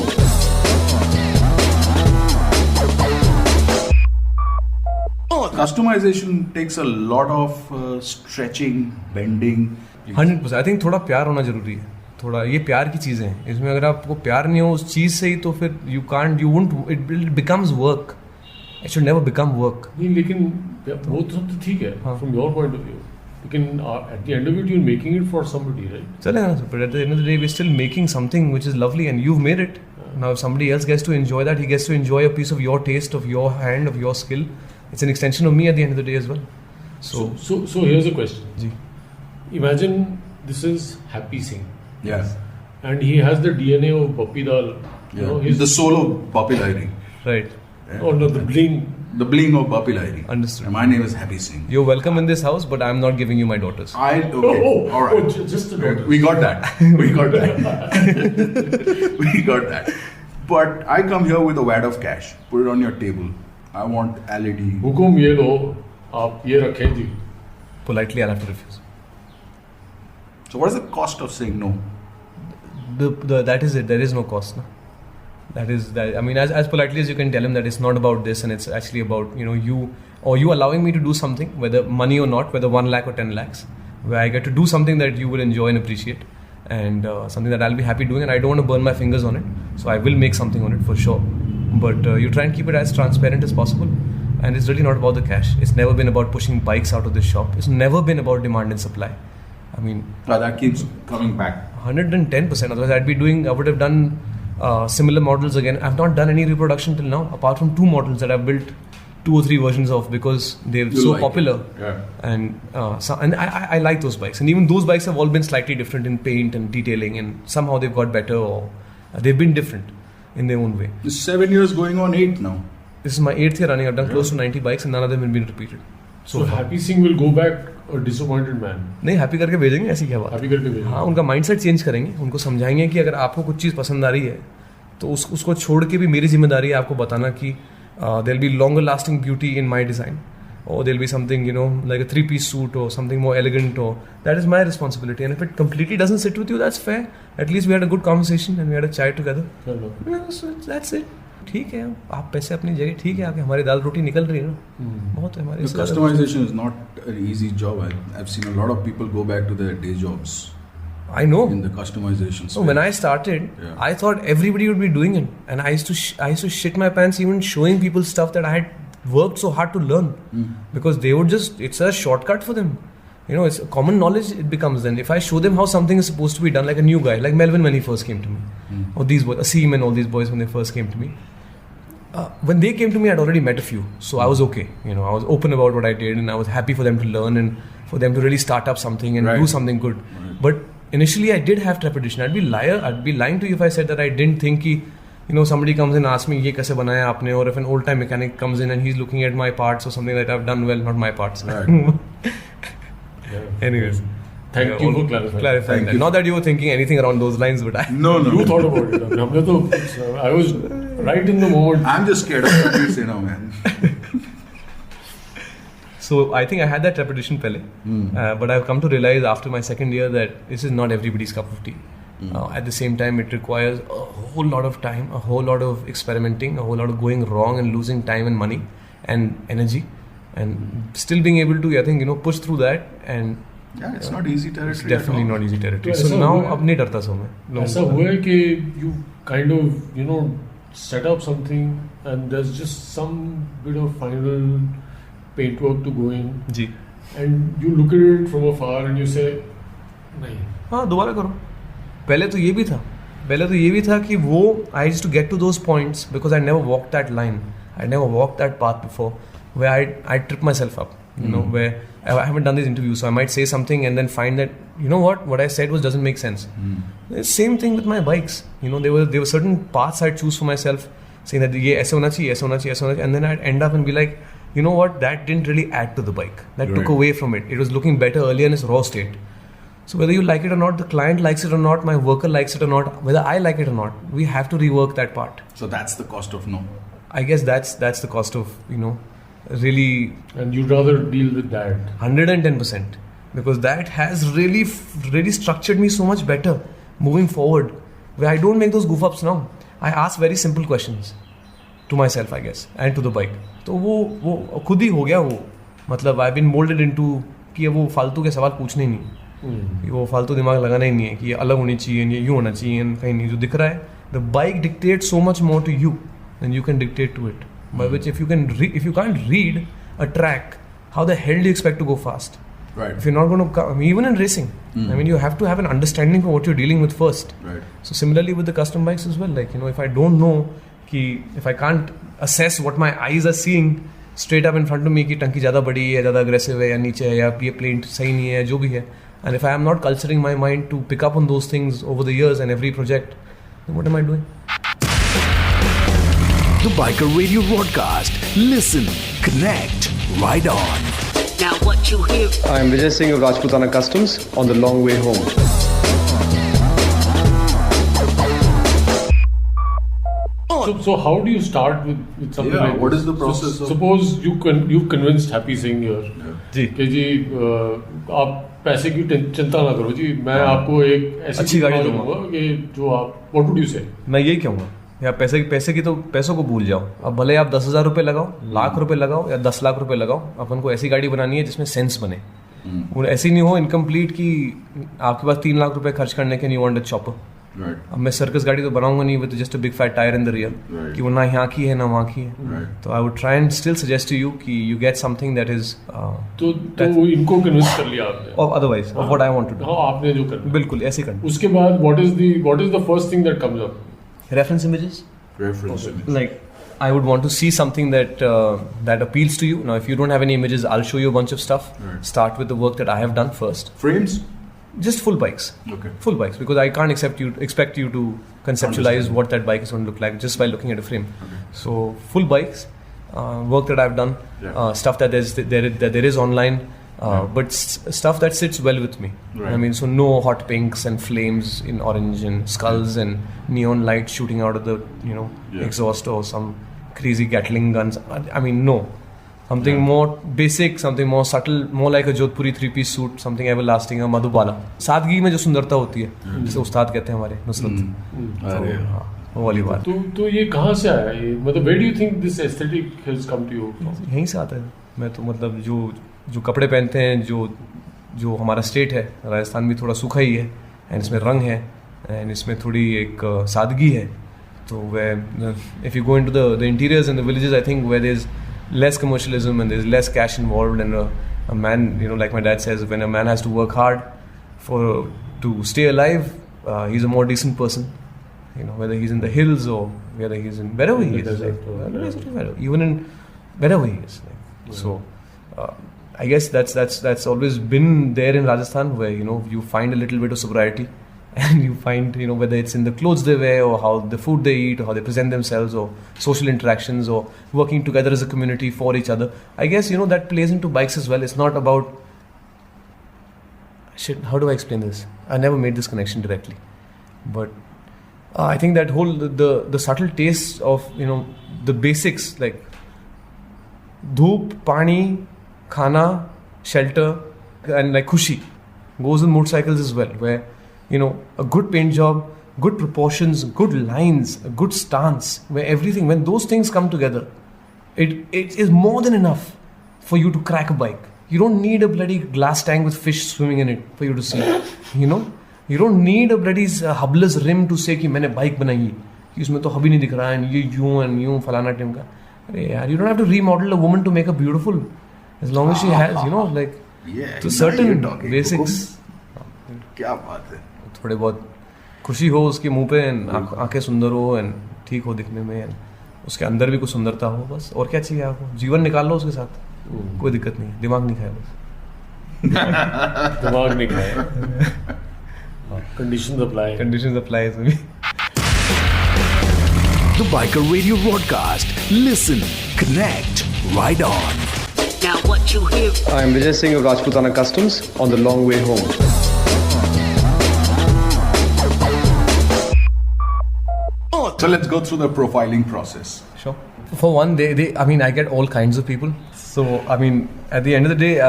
Customization takes a lot of stretching, bending. 100%. I think थोड़ा प्यार होना जरूरी है. थोड़ा ये प्यार की चीज़ें हैं. इसमें अगर आपको प्यार नहीं हो उस चीज़ से ही, तो फिर it becomes work. It should never become work. नहीं, लेकिन वो तो ठीक है from your point of view. लेकिन at the end of it, you're making it for somebody, right? चलेगा ना, but at the end of the day, we're still making something which is lovely, and you've made it. Now, if somebody else gets to enjoy that, he gets to enjoy a piece of your taste, of your hand, of your skill. It's an extension of me at the end of the day as well. So here's a question. Ji. Imagine this is Happy Singh. Yes. And he has the DNA of Bapi Dal. He's the soul of Bapi Lahiri. Right. Yeah. Or no, the bling. The bling of Bapi Lahiri. Understood. And my name is Happy Singh. You're welcome in this house, but I'm not giving you my daughters. Okay. All right. Just the daughters. We got that. We got that. But I come here with a wad of cash. Put it on your table. I want LED. हुकुम ये लो, आप ये रखें जी. Politely, I'll have to refuse. So what is the cost of saying no? That is it. There is no cost. No? That is that. I mean, as politely as you can tell him that it's not about this, and it's actually about you allowing me to do something, whether money or not, whether 1 lakh or 10 lakhs, where I get to do something that you will enjoy and appreciate, and something that I'll be happy doing, and I don't want to burn my fingers on it. So I will make something on it for sure. But you try and keep it as transparent as possible, and it's really not about the cash. It's never been about pushing bikes out of this shop. It's never been about demand and supply. I mean, that keeps coming back. 110%. Otherwise, I would have done similar models again. I've not done any reproduction till now, apart from 2 models that I've built 2 or 3 versions of, because they're so popular. Yeah. And I like those bikes, and even those bikes have all been slightly different in paint and detailing, and somehow they've got better, or they've been different in their own way. It's 7 years going on 8 now. This is my 8th year running. I've done close to 90 bikes, and none of them have been repeated. So Happy Singh will go back a disappointed man. नहीं, happy करके भेजेंगे, ऐसी क्या बात. Happy करके भेजेंगे. हाँ, उनका माइंडसेट चेंज करेंगे. उनको समझाएंगे कि अगर आपको कुछ चीज़ पसंद आ रही है, तो उसको छोड़ के भी मेरी जिम्मेदारी है आपको बताना कि there'll be longer lasting beauty in my design, or there'll be something like a 3-piece suit or something more elegant, or that is my responsibility. And if it completely doesn't sit with you, that's fair. At least we had a good conversation and we had a chai together. So that's it. ठीक है, आप पैसे अपनी जगह ठीक है, आके हमारी दाल रोटी निकल रही है ना, बहुत है हमारे. Customization is not an easy job. I've seen a lot of people go back to their day jobs. I know. In the customization space. So when I started, I thought everybody would be doing it, and I used to shit my pants even showing people stuff that I had worked so hard to learn, because they would it's a shortcut for them. It's common knowledge. It becomes then. If I show them how something is supposed to be done, like a new guy, like Melvin when he first came to me, or these boys, Asim and all these boys when they first came to me. When they came to me, I'd already met a few, so I was okay. I was open about what I did, and I was happy for them to learn and for them to really start up something and do something good. Right. But initially, I did have trepidation. I'd be lying to you if I said that I didn't think कि, somebody comes and asks me, ये कैसे बनाया आपने? Or if an old time mechanic comes in and he's looking at my parts or something that I've done well, not my parts. Right. Anyways. Thank you for clarifying that. Not that you were thinking anything around those lines, but No. You thought about it. I was right in the moment. I'm just scared of what you say now, man. So I think I had that trepidation pehle, but I've come to realize after my second year that this is not everybody's cup of tea. At the same time, it requires a whole lot of time, a whole lot of experimenting, a whole lot of going wrong and losing time and money and energy, and still being able to, I think, push through that. And yeah, it's not easy territory. It's definitely not easy territory. So now, अब नहीं डरता सो मैं. ऐसा हुआ है कि you kind of set up something and there's just some bit of final paintwork to go in. Ji. And you look at it from afar and you say, नहीं. हाँ, दोबारा करो. पहले तो ये भी था कि वो I used to get to those points because I never walked that line. I never walked that path before, where I trip myself up. Where I haven't done these interviews, so I might say something and then find that what I said doesn't make sense. Same thing with my bikes. There were certain paths I'd choose for myself, saying that ये ऐसे होना चाहिए, ऐसे होना चाहिए, and then I'd end up and be like, that didn't really add to the bike. That took away from it. It was looking better earlier in its raw state. So whether you like it or not, the client likes it or not, my worker likes it or not, whether I like it or not, we have to rework that part. So that's the cost of no. I guess that's the cost of really. And you'd rather deal with that. 110%, because that has really structured me so much better moving forward, where I don't make those goof ups now. I ask very simple questions to myself, I guess, and to the bike. तो वो खुद ही हो गया वो. मतलब I've been molded into कि वो फालतू के सवाल पूछने ही नहीं. वो फालतू दिमाग लगाना ही नहीं है कि ये अलग होनी चाहिए, ये यूँ होना चाहिए, कहीं नहीं. जो दिख रहा है, the bike dictates so much more to you than you can dictate to it. By which if you can't read a track, how the hell do you expect to go fast? Right. If you're not going to, even in racing, I mean, you have to have an understanding for what you're dealing with first. Right. So similarly with the custom bikes as well, like, if I don't know, if I can't assess what my eyes are seeing straight up in front of me, कि टंकी ज़्यादा बड़ी है, ज़्यादा aggressive है या नीचे है या ये plane सही नहीं है, जो भी है, and if I am not culturing my mind to pick up on those things over the years and every project, then what am I doing? The Biker Radio broadcast. Listen, connect, ride on. Now what you hear. I am Vijay Singh of Rajputana Customs on the long way home. So how do you start with something like this? What is the process? Suppose you've convinced Happy Singh here कि जी आप पैसे की चिंता ना करो जी, मैं आपको एक ऐसी गाड़ी दूंगा कि जो आप what would you say? मैं यही कहूँगा या पैसों को भूल जाओ. अब भले आप 10,000 रुपये लगाओ, लाख रुपए लगाओ या 10 लाख रुपए लगाओ, अपन को ऐसी गाड़ी बनानी है जिसमें सेंस बने. वो ऐसी नहीं हो इनकम्प्लीट कि आपके पास 3 लाख रुपए खर्च करने के नहीं वांट चॉपर. अब मैं सर्कस गाड़ी तो बनाऊंगा नहीं with just a big fat tyre in the rear कि वो ना यहाँ की है ना वहाँ की है. तो I would try and still suggest to you कि you get something that is तो इनको कन्विंस कर लिया आपने और otherwise of what I want to do. हाँ, आपने जो करना बिल्कुल ऐसे करना. उसके बाद what is the first thing that comes up? Reference images. Like, I would want to see something that appeals to you. Now, if you don't have any images, I'll show you a bunch of stuff. Start with the work that I have done first. Frames? Just full bikes. Okay. Full bikes, because I can't expect you to conceptualize what that bike is going to look like just by looking at a frame. Okay. So full bikes, work that I've done, stuff that there is online. But stuff that sits well with me. Right. I mean, so no hot pinks and flames in orange and skulls and neon lights shooting out of the exhaust or some crazy Gatling guns. I mean, no. Something more basic, something more subtle, more like a Jodhpuri 3-piece suit, something everlasting, a Madhubala. सादगी में जो सुंदरता होती है, जिसे उस्ताद कहते हैं हमारे नुसरत. वो वाली बात. तो ये कहाँ से आया ये? मतलब where do you think this aesthetic has come to you from? यहीं से आता है. मैं तो मतलब जो कपड़े पहनते हैं, जो हमारा स्टेट है, राजस्थान भी थोड़ा सूखा ही है, एंड इसमें रंग है, एंड इसमें थोड़ी एक सादगी है. तो वह if you go into the interiors and the villages, I think where there is less commercialism and there's less cash involved, and a man, like my dad says, when a man has to work hard to stay alive, he's a more decent person, whether he's in the hills or whether he's in wherever he is, even in wherever he is, so I guess that's always been there in Rajasthan, where you find a little bit of sobriety, and you find whether it's in the clothes they wear or how the food they eat or how they present themselves or social interactions or working together as a community for each other. I guess that plays into bikes as well. It's not about how do I explain this? I never made this connection directly, but I think that whole the subtle taste of the basics, like dhoop, pani, khana, shelter, and like khushi goes with motorcycles as well, where a good paint job, good proportions, good lines, a good stance, when those things come together, it is more than enough for you to crack a bike. You don't need a bloody glass tank with fish swimming in it for you to see. You don't need a bloody hubless rim to say कि मैंने bike बनाई है, कि उसमें तो हबी नहीं दिख रहा है, ये यूं फलाना टिम का. अरे यार, you don't have to remodel a woman to make her beautiful, as long as she has, to certain basics. क्या बात है. थोड़े बहुत खुशी हो उसके मुंह पे, आंखें सुंदर हो, एंड ठीक हो दिखने में, and उसके अंदर भी कुछ सुंदरता हो, बस. और क्या चाहिए आपको? जीवन निकाल लो उसके साथ, कोई दिक्कत नहीं, दिमाग नहीं खाया बस. दिमाग नहीं खाया. Conditions apply इसमें भी. The Biker Radio broadcast. Listen, connect, ride on. Now what you hear. I am Vijay Singh of Rajputana Customs on the long way home. So let's go through the profiling process. Sure. For one, I get all kinds of people. So, at the end of the day,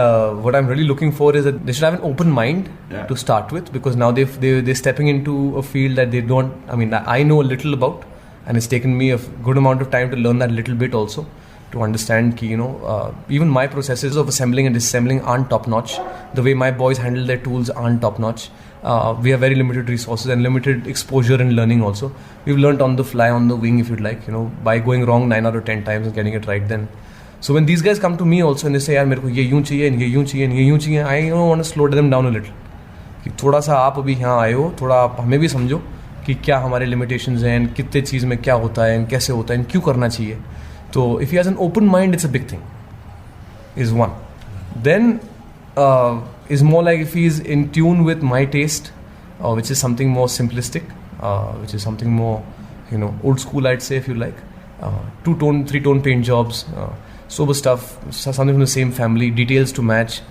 what I'm really looking for is that they should have an open mind to start with, because now they're stepping into a field that they don't, I know a little about, and it's taken me a good amount of time to learn that little bit also, to understand ki, even my processes of assembling and disassembling aren't top notch. The way my boys handle their tools aren't top notch. We have very limited resources and limited exposure and learning also. We've learned on the fly, on the wing, if you'd like, by going wrong 9 out of 10 times and getting it right then. So when these guys come to me also and they say, yaar, मेरे को ये यूं चाहिए, ये यूं चाहिए, ये यूं चाहिए, I want to slow them down a little. कि थोड़ा सा आप अभी यहाँ आए हो, थोड़ा आप हमें भी समझो कि क्या हमारे limitations हैं, कितने चीज़ में क्या होता है, कैसे होता है, क्यों करना चाहिए. तो if he has an open mind, it's a big thing. Is one. Then is more like if he is in tune with my taste, which is something more simplistic, which is something more, old school, I'd say, if you like. 2-tone, 3-tone paint jobs, sober stuff, something from the same family, details to match,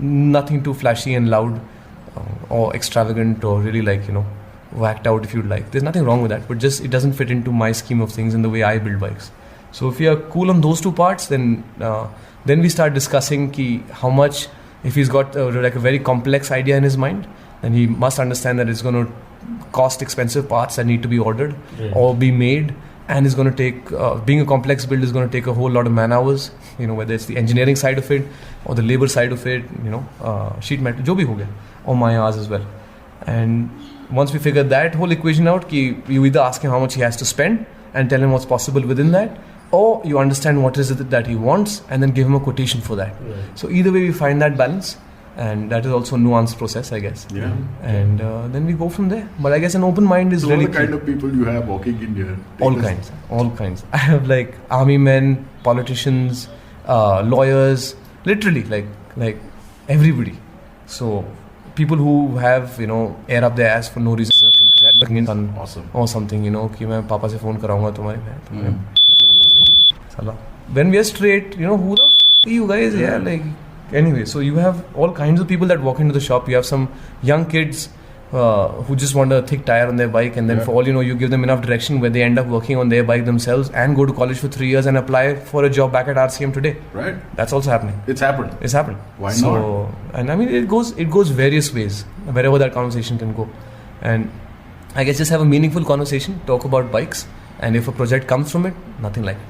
nothing too flashy and loud or extravagant or really whacked out, if you'd like. There's nothing wrong with that, but just it doesn't fit into my scheme of things and the way I build bikes. So if we are cool on those two parts, then we start discussing how much. If he's got a very complex idea in his mind, then he must understand that it's going to cost expensive parts that need to be ordered or be made, and it's going to take, being a complex build is going to take a whole lot of man hours, whether it's the engineering side of it or the labor side of it, sheet metal, jo bhi ho gaya, or my hours as well. And once we figure that whole equation out, you either ask him how much he has to spend and tell him what's possible within that, or you understand what is it that he wants and then give him a quotation for that. Right. So either way we find that balance, and that is also a nuanced process, I guess. Yeah. And then we go from there. But I guess an open mind is really the kind of people you have working in here? All kinds. I have army men, politicians, lawyers, literally like everybody. So people who have air up their ass for no reason. Awesome. Or something, कि मैं पापा से phone कराऊंगा तुम्हारे. When we are straight, who the f*** are you guys? Anyway, so you have all kinds of people that walk into the shop. You have some young kids who just want a thick tire on their bike, and then for all you know, you give them enough direction where they end up working on their bike themselves and go to college for 3 years and apply for a job back at RCM today. Right. That's also happening. It's happened. Why not? And it goes various ways, wherever that conversation can go. And I guess just have a meaningful conversation, talk about bikes, and if a project comes from it, nothing like it.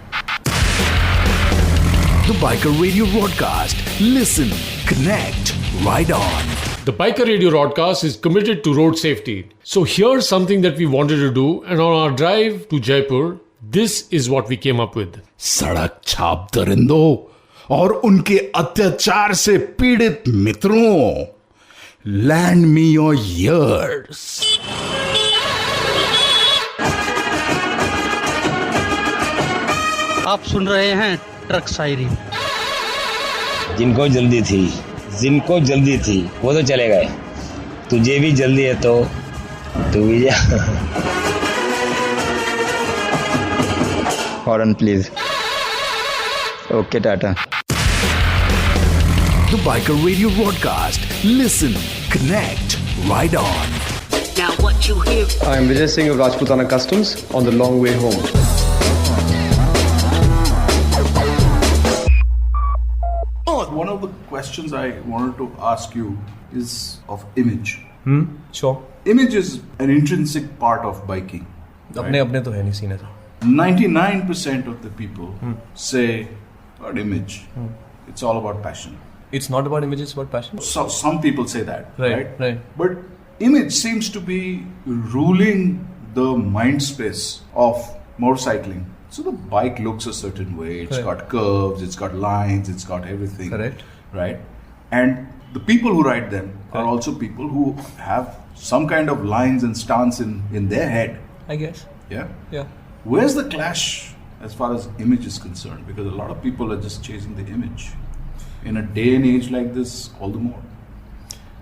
The Biker Radio broadcast. Listen, connect, ride on. The Biker Radio broadcast is committed to road safety. So here's something that we wanted to do, and on our drive to Jaipur, this is what we came up with. सड़क छाप दरिंदों और उनके अत्याचार से पीड़ित मित्रों, lend me your ears. आप सुन रहे हैं ट्रक शायरी. जिनको जल्दी थी वो तो चले गए, तुझे भी जल्दी है तो तू भी जा. Horn please. Okay Tata. The Biker Radio broadcast. Listen, connect, ride on. Now what you hear. I am Vijay Singh of Rajputana Customs on the long way home. One of the questions I wanted to ask you is of image. Sure. Image is an intrinsic part of biking. अपने तो है नहीं सीने था. 99% of the people say about image. It's all about passion. It's not about image, it's about passion. So some people say that, Right. But image seems to be ruling the mind space of motorcycling. So the bike looks a certain way. It's got curves, it's got lines, it's got everything. Correct. Right? And the people who ride them are also people who have some kind of lines and stance in their head. I guess. Yeah. Where's the clash as far as image is concerned? Because a lot of people are just chasing the image. In a day and age like this, all the more.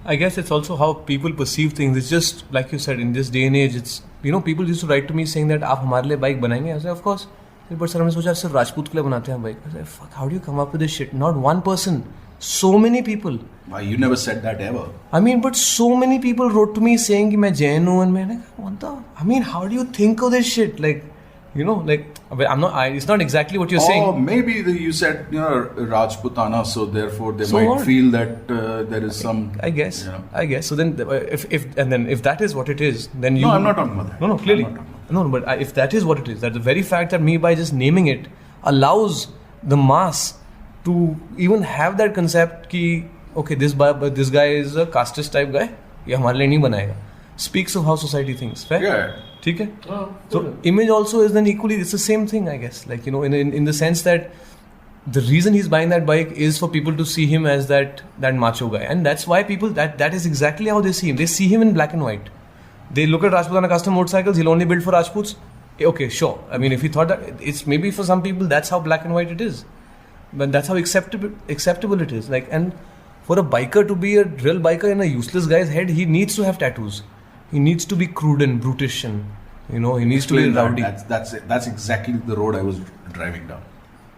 I guess it's also how people perceive things. It's just like you said, in this day and age, it's, you know, people used to write to me saying that आप हमारे लिए bike बनाएंगे. I said, of course. But sir, हमने सोचा सिर्फ राजपूत के लिए बनाते हैं bike. I said, fuck, how do you come up with this shit? Not one person. So many people. Why, you never said that ever. I mean, but so many people wrote to me saying कि मैं जैन हूँ, and मैंने कहा, what the? I mean, how do you think of this shit? Like, you know, like, it's not exactly what you're saying. Or maybe you said, you know, Rajputana, so therefore they So might what? feel that there is some. I guess. You know. I guess. So then, if that is what it is, then you. No, I'm not talking about that. No, clearly. I'm not talking about No, but if that is what it is, that the very fact that me by just naming it allows the mass to even have that concept कि okay, this guy is a casteist type guy, ये हमारे लिए नहीं बनाएगा. Speaks of how society thinks, right? Yeah. ठीक है? So image also is then equally, it's the same thing, I guess. Like, you know, in the sense that the reason he's buying that bike is for people to see him as that macho guy, and that's why people that is exactly how they see him. They see him in black and white. They look at Rajputana custom motorcycles. He'll only build for Rajputs. Okay, sure. I mean, if he thought that, it's maybe for some people that's how black and white it is, but that's how acceptable it is. Like, and for a biker to be a real biker in a useless guy's head, he needs to have tattoos. He needs to be crude and brutish, and you know, he needs to be rowdy. That's exactly the road I was driving down.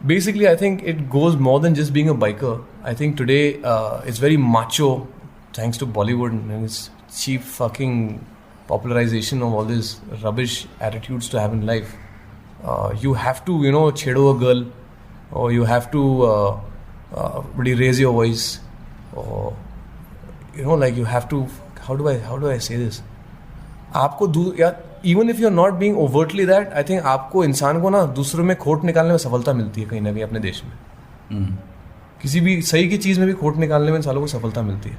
Basically, I think it goes more than just being a biker. I think today it's very macho, thanks to Bollywood and its cheap fucking popularization of all these rubbish attitudes to have in life. You have to, you know, chedo a girl, or you have to really raise your voice, or you know, like you have to. How do I say this? Even if you're not being overtly that, I think आपको इंसान को ना दूसरों में खोट निकालने में सफलता मिलती है कहीं ना कहीं अपने देश में. किसी भी सही की चीज में भी खोट निकालने में इंसानों को सफलता मिलती है.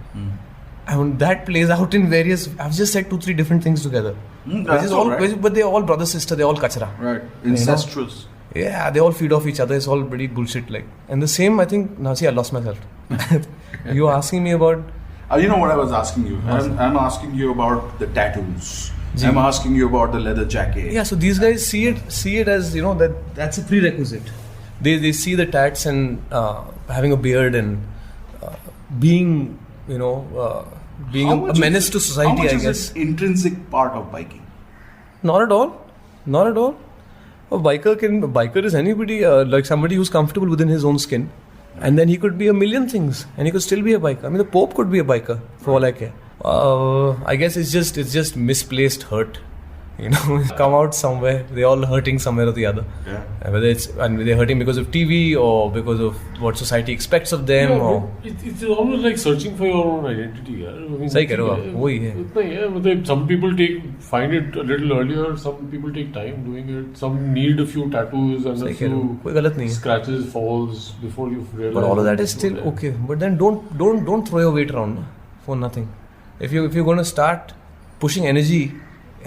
And that plays out in various. I've just said 2-3 different things together. That's all right. But they're all brother sister. They're all kachra. Right. Incestuous. You know? Yeah, they all feed off each other. It's all pretty bullshit. Like, and the same. I think. Now see, I lost myself. You were asking me about. You know what I was asking you? I'm asking you about the tattoos. I'm asking you about the leather jacket. Yeah, so these guys see it as, you know, that's a prerequisite. They see the tats and having a beard and being, you know, being a menace to society, how much I is guess. It intrinsic part of biking? Not at all. A biker is anybody, like somebody who's comfortable within his own skin. And then he could be a million things, and he could still be a biker. I mean, the Pope could be a biker, for all I care. I guess it's just misplaced hurt. You know, come out somewhere. They're all hurting somewhere or the other. Yeah. Whether they're hurting because of TV or because of what society expects of them. Yeah, or it's almost like searching for your own identity. Yeah? I mean, सही कह रहे हो आप, वही है. Some people find it a little earlier. Some people take time doing it. Some need a few tattoos and a few कोई गलत नहीं है. scratches, falls before you realize. But all of that is still okay. But then don't throw your weight around for nothing. If you're going to start pushing energy,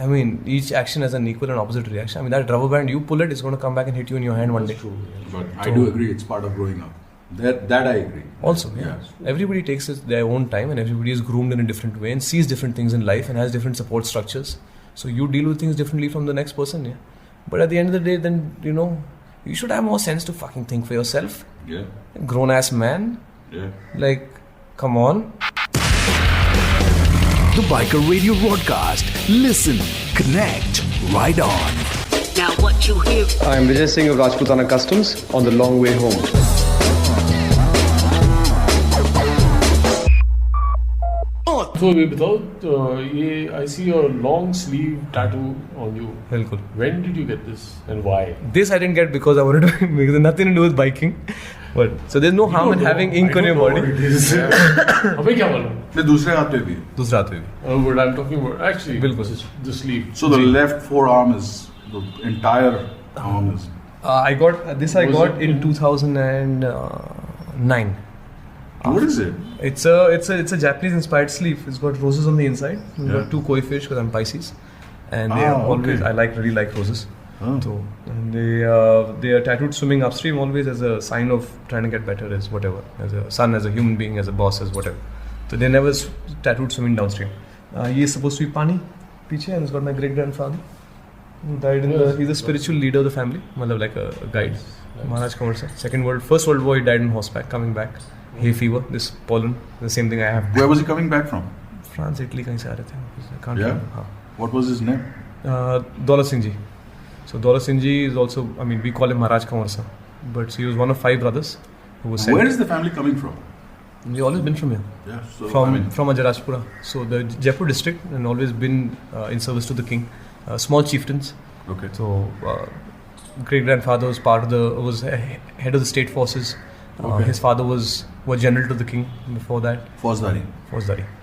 I mean, each action has an equal and opposite reaction. I mean, that rubber band, you pull it, it's going to come back and hit you in your hand one day. True. But I do agree, it's part of growing up. That I agree. Also, yeah. Everybody takes their own time, and everybody is groomed in a different way and sees different things in life and has different support structures. So you deal with things differently from the next person, yeah. But at the end of the day, then, you know, you should have more sense to fucking think for yourself. Yeah. Grown ass man. Yeah. Like, come on. The Biker Radio broadcast. Listen, connect, ride on. Now what you hear. I am Vijay Singh of Rajputana Customs on the long way home. So without I see a long sleeve tattoo on you. Bilkul. When did you get this and why? This I didn't get because I wanted to, because nothing to do with biking. But so there's no harm in having ink on your body. अबे क्या बोलूं? मैं दूसरे हाथ पे भी है. दूसरा हाथ पे भी. Oh, but I'm talking about actually. बिल्कुल. The sleeve. So the left forearm is the entire arm is. I got this. I got in 2009. What is it? It's a Japanese inspired sleeve. It's got roses on the inside. It's got 2 koi fish because I'm Pisces, and they are always I really like roses. So and they are tattooed swimming upstream always as a sign of trying to get better as whatever, as a son, as a human being, as a boss, as whatever. So they never tattooed swimming downstream. He is supposed to be Pani piche, and it's got my great grandfather who died in the. He's a spiritual leader of the family, like a guide. Maharaj Kanwar Sir. First World War, he died in horseback. Coming back, hay fever, this pollen, the same thing I have. Where was he coming back from? France, Italy, kahin se aa rahe the. I can't remember. What was his name? Daulat Singh Ji. So Daulat Singh Ji is also, we call him Maharaj Kanwar Sir, but he was one of 5 brothers who was sent. Where is the family coming from? We've always been from here. Yeah, so from Ajarajpura. So the Jaipur district, and always been in service to the king. Small chieftains. Okay. So great grandfather was was head of the state forces. His father was general to the king before that. Fauzdari.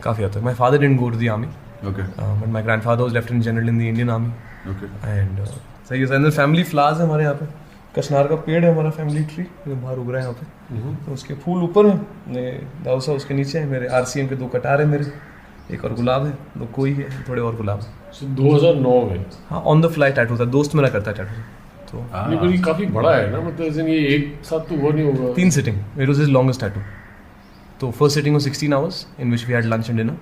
Kafi hata. My father didn't go to the army. Okay. But my grandfather was lieutenant general in the Indian army. Okay. And सही है. अंदर family flowers है हमारे यहाँ पे. कशनार का पेड़ है हमारा फैमिली ट्री जो बाहर उग रहा है यहाँ पे. तो उसके फूल ऊपर हैं, दाऊसा उसके नीचे है. मेरे RCM के 2 कटार है मेरे, एक और गुलाब है, 2 कोई है, थोड़े और गुलाब. 2009 में. हाँ, ऑन द फ्लाई टैटू था. दोस्त मेरा करता है टैटू. तो ये काफी बड़ा है ना, मतलब ये एक साथ तो वो नहीं होगा. 3 sitting. It was his longest tattoo. तो first sitting was 16 hours in which we had lunch and dinner.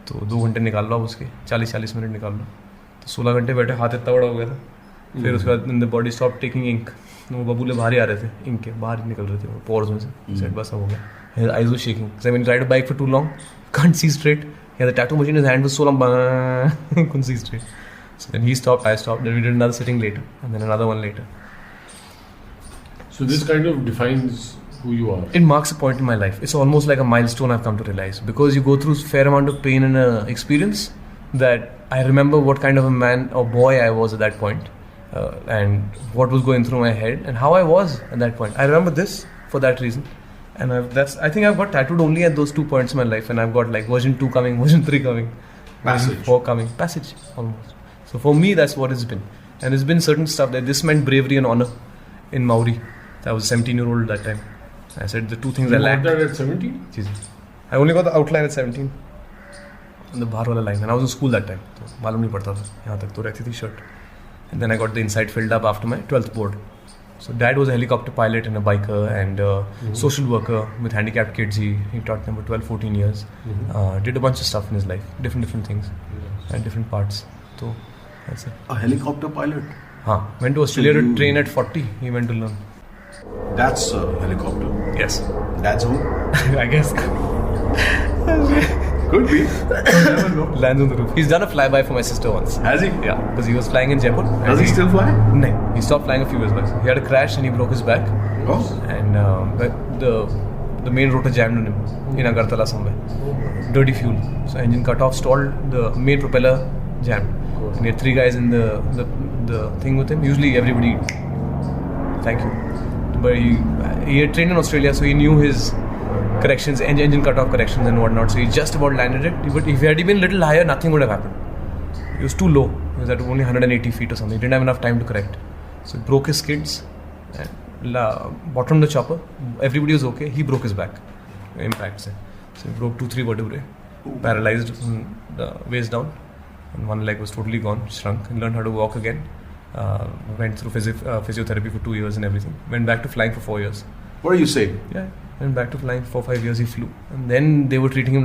तो 2 घंटे निकाल लो उसके, 40-40 मिनट निकाल लो. तो 16 घंटे बैठे, हाथ इतना बड़ा हो गया था. फिर उसके बाद the body stop taking ink. वो बबूले बाहर ही आ रहे थे, इंक के बाहर निकल रहे थे पोर्स में से. सेट बस हो गया. His eyes were shaking. So when he ride a bike for too long, can't see straight. He had the tattoo machine in his hand was so long, couldn't see straight. So then he stopped, I stopped. Then we did another sitting later, and then another one later. So this kind of defines who you are. It marks a point in my life. It's almost like a milestone I've come to realize, because you go through a fair amount of pain and experience that I remember what kind of a man or boy I was at that point, and what was going through my head and how I was at that point. I remember this for that reason, and I think I've got tattooed only at those 2 points in my life, and I've got like version 2 coming, version 3 coming, version 4 coming, passage almost. So for me, that's what it's been, and it's been certain stuff that this meant bravery and honor in Maori. I was 17-year-old at that time. I said the 2 things I lacked. You got that at 17? I only got the outline at 17. The बाहर वाला line, and I was in school that time, तो मालूम नहीं पड़ता था. यहाँ तक तो रहती थी shirt. And then I got the inside filled up after my 12th board. So dad was a helicopter pilot and a biker and social worker with handicapped kids. He taught them for 12-14 years. Did a bunch of stuff in his life, different things and different parts. So that's it. A helicopter pilot? हाँ, went to Australia to train at 40. He went to learn. That's a helicopter. Yes. That's home? I guess. Could be. Never know. Lands on the roof. He's done a flyby for my sister once. Has he? Yeah, because he was flying in Jaipur. Does he still fly? No, he stopped flying a few years back. He had a crash and he broke his back. Oh. And the main rotor jammed on him in Agartala somewhere. Dirty fuel. So engine cut off, stalled. The main propeller jammed. And he had 3 guys in the thing with him. Usually everybody. Thank you. But he had trained in Australia, so he knew his corrections, engine cut-off corrections and whatnot. So he just about landed it. But if he had been a little higher, nothing would have happened. He was too low. He was at only 180 feet or something. He didn't have enough time to correct. So he broke his skids and bottomed the chopper. Everybody was okay. He broke his back. Impact. So he broke 2-3 vertebrae. Paralyzed from the waist down. And one leg was totally gone, shrunk. He learned how to walk again. Went through physiotherapy for 2 years and everything. Went back to flying for 4 years. What are you saying? Yeah. Went back to flying for 5 years. He flew, and then they were treating him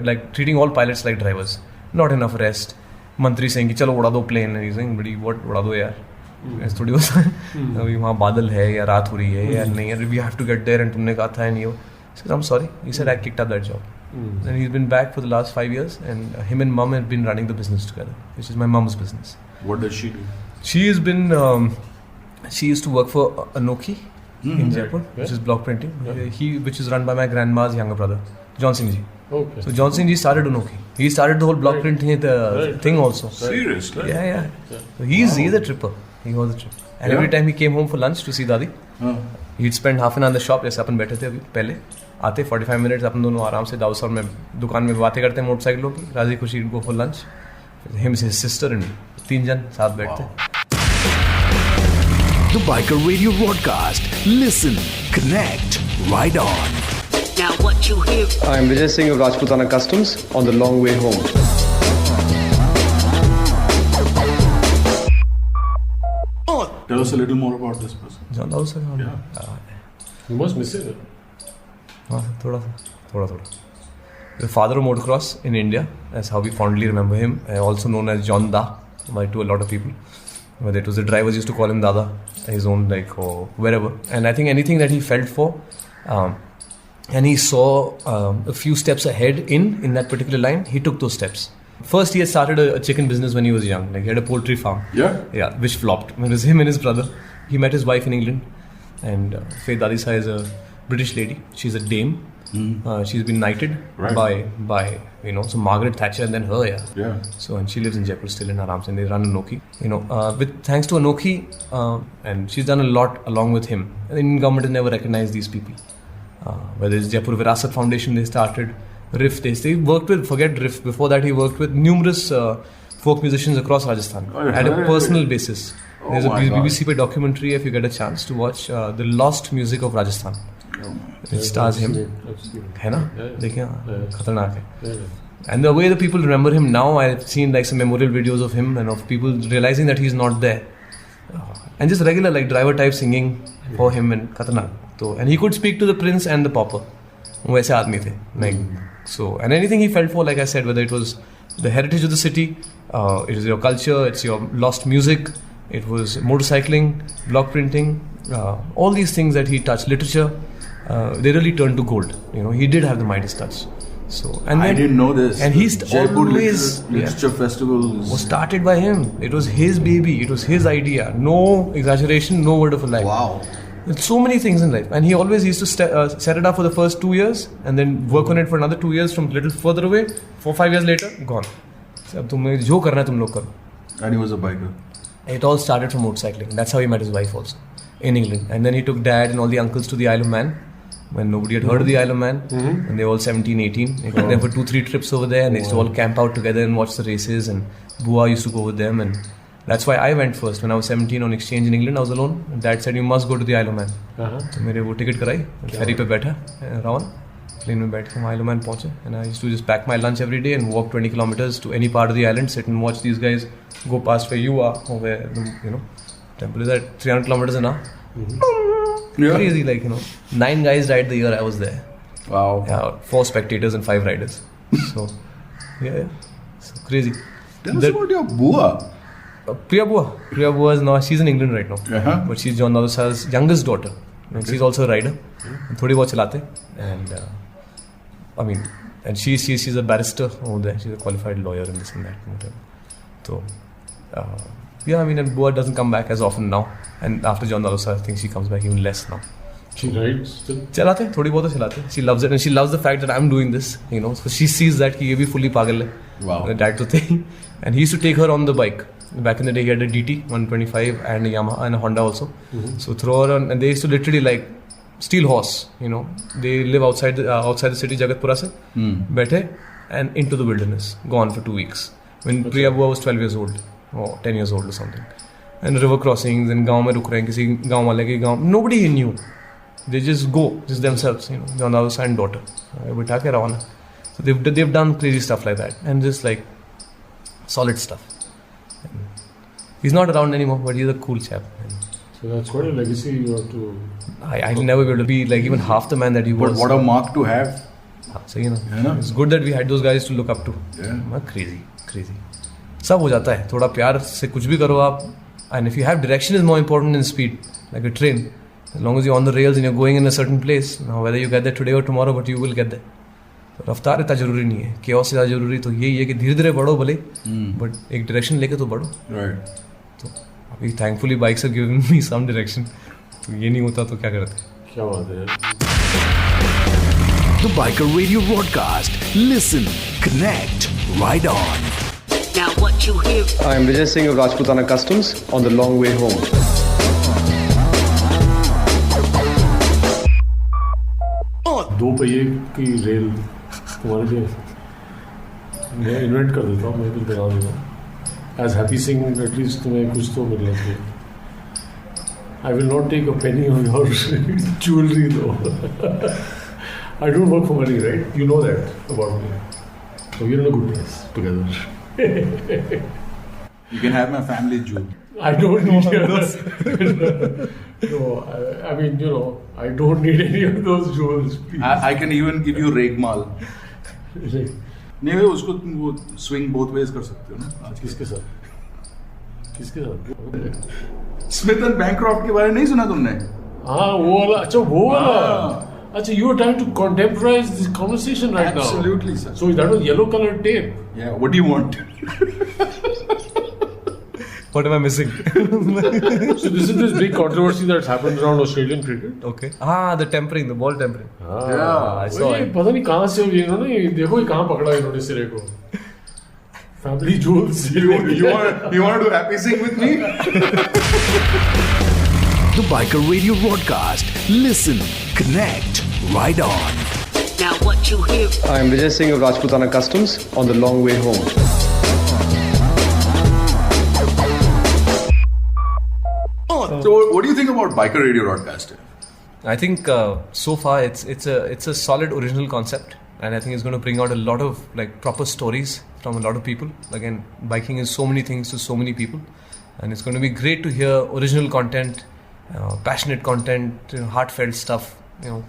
like treating all pilots like drivers. Not enough rest. Mantri saying कि चलो उड़ा दो plane. And he's saying बड़ी what उड़ा दो यार. ऐसा थोड़ी होता है. अभी वहाँ बादल है या रात हो रही है या नहीं है. We have to get there and तुमने कहा था नहीं हो. He said I'm sorry. He said I kicked up that job. And he's been back for the last 5 years, and him and mum have been running the business together, which is my mum's business. What does she do? She has been. She used to work for Anoki in Jaipur, which is block printing. Which is run by my grandma's younger brother, John Singh Ji. Okay. So John Singh Ji started Anoki. He started the whole block printing thing also. Seriously? Yeah. So he's a tripper. He was a tripper. And every time he came home for lunch to see Dadi, he'd spend half an hour in the shop, जैसे अपन बैठे थे अभी पहले आते 45 minutes अपन दोनों आराम से दाऊद साहब में दुकान में बातें करते हैं मोटरसाइकिलों की, राजी खुशी go for lunch, him his sister and 3 जन साथ बैठते. The Biker Radio broadcast. Listen, connect, ride on. Now what you hear. I am Vijay Singh of Rajputana Customs on the long way home. Tell us a little more about this person. John Dawood sir. You must miss it. हाँ थोड़ा. The father of motocross in India, that's how we fondly remember him. Also known as John Da to a lot of people. Whether it was the drivers used to call him Dada, his own or wherever. And I think anything that he felt for, and he saw a few steps ahead in that particular line, he took those steps. First, he had started a chicken business when he was young. Like he had a poultry farm. Yeah, which flopped. It was him and his brother. He met his wife in England, and Faith Dadisa is a British lady. She's a dame. She's been knighted by so Margaret Thatcher and then her. Yeah. So and she lives in Jaipur still in Aram, and they run Anoki. With thanks to Anoki, and she's done a lot along with him. And the Indian government has never recognized these people. Whether it's Jaipur Virasat Foundation, they started. Riff, they worked with, forget Riff, before that he worked with numerous folk musicians across Rajasthan at a personal basis. There's a BBC पे documentary if you get a chance to watch, The Lost Music of Rajasthan. It stars him. है ना? देखिए खतरनाक है. And the way the people remember him now, I've seen like some memorial videos of him and of people realizing that he's not there. And just regular like driver type singing for him and खतरनाक. So, and he could speak to the prince and the pauper. वैसे आदमी थे. Like, so, and anything he felt for, like I said, whether it was the heritage of the city, it is your culture, it's your lost music, it was motorcycling, block printing, all these things that he touched, literature, they really turned to gold. He did have the Midas touch. So, and I didn't know this. And he's Jaipur always Literature Festival was started by him. It was his baby. It was his idea. No exaggeration, no word of a lie. Wow. There's so many things in life, and he always used to set it up for the first 2 years, and then work on it for another 2 years from a little further away. 4-5 years later, gone. So, अब तुम्हें जो करना है तुम लोग करो. And he was a biker. It all started from motorcycling. That's how he met his wife also in England, and then he took dad and all the uncles to the Isle of Man when nobody had heard of the Isle of Man, and they were all 17, 18. They took them for 2-3 trips over there, and they used to all camp out together and watch the races. And Bua used to go with them, and that's why I went first. When I was 17 on exchange in England, I was alone. Dad said, you must go to the Isle of Man. So मेरे वो ticket कराई, ferry पे बैठा, Ravan, plane में बैठ के हम Isle of Man पहुँचे. And I used to just pack my lunch every day and walk 20 kilometers to any part of the island, sit and watch these guys go past where you are, or where, temple is at 300 kilometers an hour. Crazy, 9 guys died the year I was there. Wow. Yeah, 4 spectators and 5 riders. So, yeah. So crazy. Tell us about your Bua. Priya Bua is now, she's in England right now, but she's John Dawood Sir's youngest daughter, and she's also a rider. थोड़ी बहुत चलाते, and she's a barrister over there. She's a qualified lawyer and this and that. So and Bua doesn't come back as often now, and after John Dawood Sir, I think she comes back even less now. She rides still? चलाते, थोड़ी बहुत तो चलाते. She loves it, and she loves the fact that I'm doing this, so she sees that कि ये भी fully पागल है. Wow. That तो thing. And he used to take her on the bike. Back in the day, he had a DT 125 and a Yamaha and a Honda also. So throw her on, and they used to literally like steel horse. They live outside the city, Jagatpura se, बैठे and into the wilderness, gone for 2 weeks. When Priya Bua was 12 years old or 10 years old or something, and river crossings and गांव में रुक रहे हैं किसी गांव वाले के गांव, nobody he knew. They just go, just themselves. John Dawood Sir and daughter, बिठा के रवाना. So they've done crazy stuff like that, and just like solid stuff. He's not around anymore, but he's a cool chap. So that's quite a legacy you have to. I'll never be able to be like even half the man that he was. But what a mark to have. So it's good that we had those guys to look up to. Yeah. Crazy. सब हो जाता है. थोड़ा प्यार से कुछ भी करो आप. And if you have direction is more important than speed, like a train. As long as you're on the rails and you're going in a certain place, now whether you get there today or tomorrow, but you will get there. तो रफ्तार इतना जरूरी नहीं है. chaos से ज़्यादा जरूरी तो यही है कि धीरे-धीरे बढ़ो भले, but एक direction लेके तो बढ़ो. Right. तो अभी thankfully bikes have given me some direction. तो ये नहीं होता तो क्या करते? क्या बात है? The Biker Radio broadcast. Listen, connect, ride on. Now what you hear. I am Vijay Singh of Rajputana Customs on the long way home. 2 पहिए की रेल तुम्हारे लिए मैं इन्वेंट कर देता हूँ, मैं कुछ बना दूँगा. As Happy Singh, at least तुम्हें कुछ तो मिलना चाहिए. I will not take a penny of your jewelry though. I don't work for money, right? You know that about me. So we're in a good place together. You can have my family jewel. I don't need those. No, I mean, you know, I don't need any of those jewels. I can even give you Regmal. नहीं भाई उसको तुम वो swing both ways कर सकते हो ना. आज किसके साथ? किसके साथ? स्मिथ एंड बैंक्रॉफ्ट के बारे में नहीं सुना तुमने? हाँ वो वाला. अच्छा वो वाला. अच्छा, you are trying to contemporize this conversation right now. Absolutely, sir. So that was yellow colored tape. Yeah. What do you want? What am I missing? So this is this big controversy that's happened around Australian cricket. Okay. The tempering, the ball tempering. Yeah. I saw it. पता नहीं कहाँ से इन्होंने देखो ये कहाँ पकड़ा इन्होंने सिरे को. Family jewels. You want to do Happy Sing with me? The Biker Radio broadcast. Listen, connect, ride on. Now what you hear. I am Vijay Singh of Rajputana Customs on the long way home. So what do you think about Biker Radio broadcast? I think so far it's a solid original concept, and I think it's going to bring out a lot of like proper stories from a lot of people. Again, biking is so many things to so many people, and it's going to be great to hear original content, passionate content, heartfelt stuff,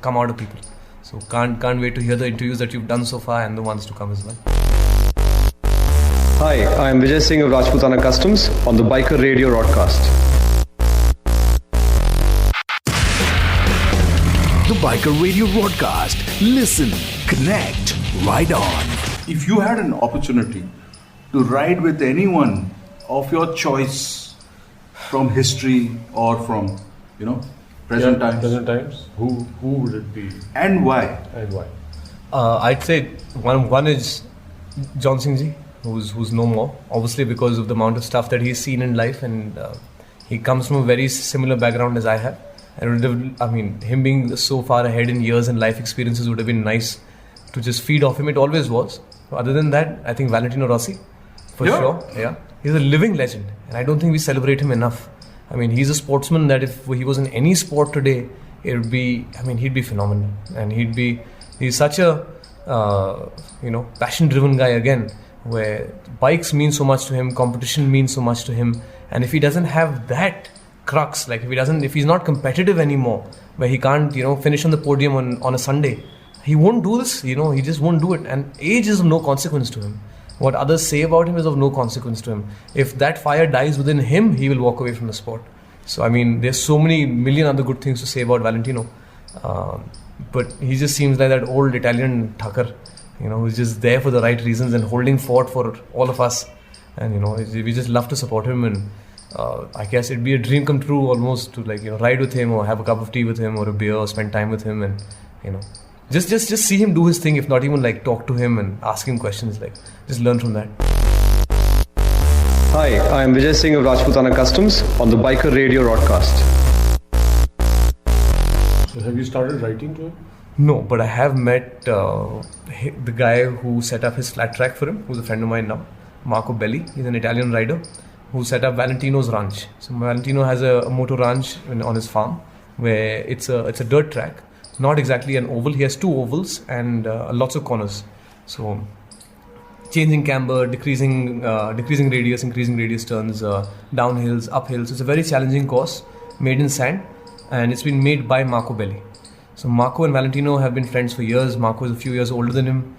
come out of people. So can't wait to hear the interviews that you've done so far and the ones to come as well. Hi, I am Vijay Singh of Rajputana Customs on the Biker Radio broadcast. The Biker Radio broadcast. Listen, connect, ride on. If you had an opportunity to ride with anyone of your choice from history or from, present times, who would it be? And why? I'd say one is John Singh Ji, who's no more, obviously because of the amount of stuff that he's seen in life, and he comes from a very similar background as I have. And him being so far ahead in years and life experiences would have been nice to just feed off him. It always was. Other than that, I think Valentino Rossi, for sure. Yeah, he's a living legend, and I don't think we celebrate him enough. I mean, he's a sportsman that if he was in any sport today, it would be. He'd be phenomenal, and he's such a passion-driven guy again, where bikes mean so much to him, competition means so much to him, and if he doesn't have that crux, like if he's not competitive anymore, where he can't finish on the podium on a Sunday, he won't do this. He just won't do it, and age is of no consequence to him. What others say about him is of no consequence to him. If that fire dies within him, he will walk away from the sport. So there's so many million other good things to say about Valentino, but he just seems like that old Italian Thakur, who's just there for the right reasons and holding fort for all of us, and we just love to support him. And I guess it'd be a dream come true almost to ride with him or have a cup of tea with him or a beer or spend time with him, and just see him do his thing, if not even talk to him and ask him questions, just learn from that. Hi, I am Vijay Singh of Rajputana Customs on the Biker Radio broadcast. So have you started writing to him? No, but I have met the guy who set up his flat track for him, who's a friend of mine now, Marco Belli. He's an Italian rider who set up Valentino's ranch. So Valentino has a motor ranch on his farm where it's a dirt track, not exactly an oval. He has 2 ovals and lots of corners. So changing camber, decreasing radius, increasing radius turns, downhills, uphills. It's a very challenging course made in sand, and it's been made by Marco Belli. So Marco and Valentino have been friends for years. Marco is a few years older than him.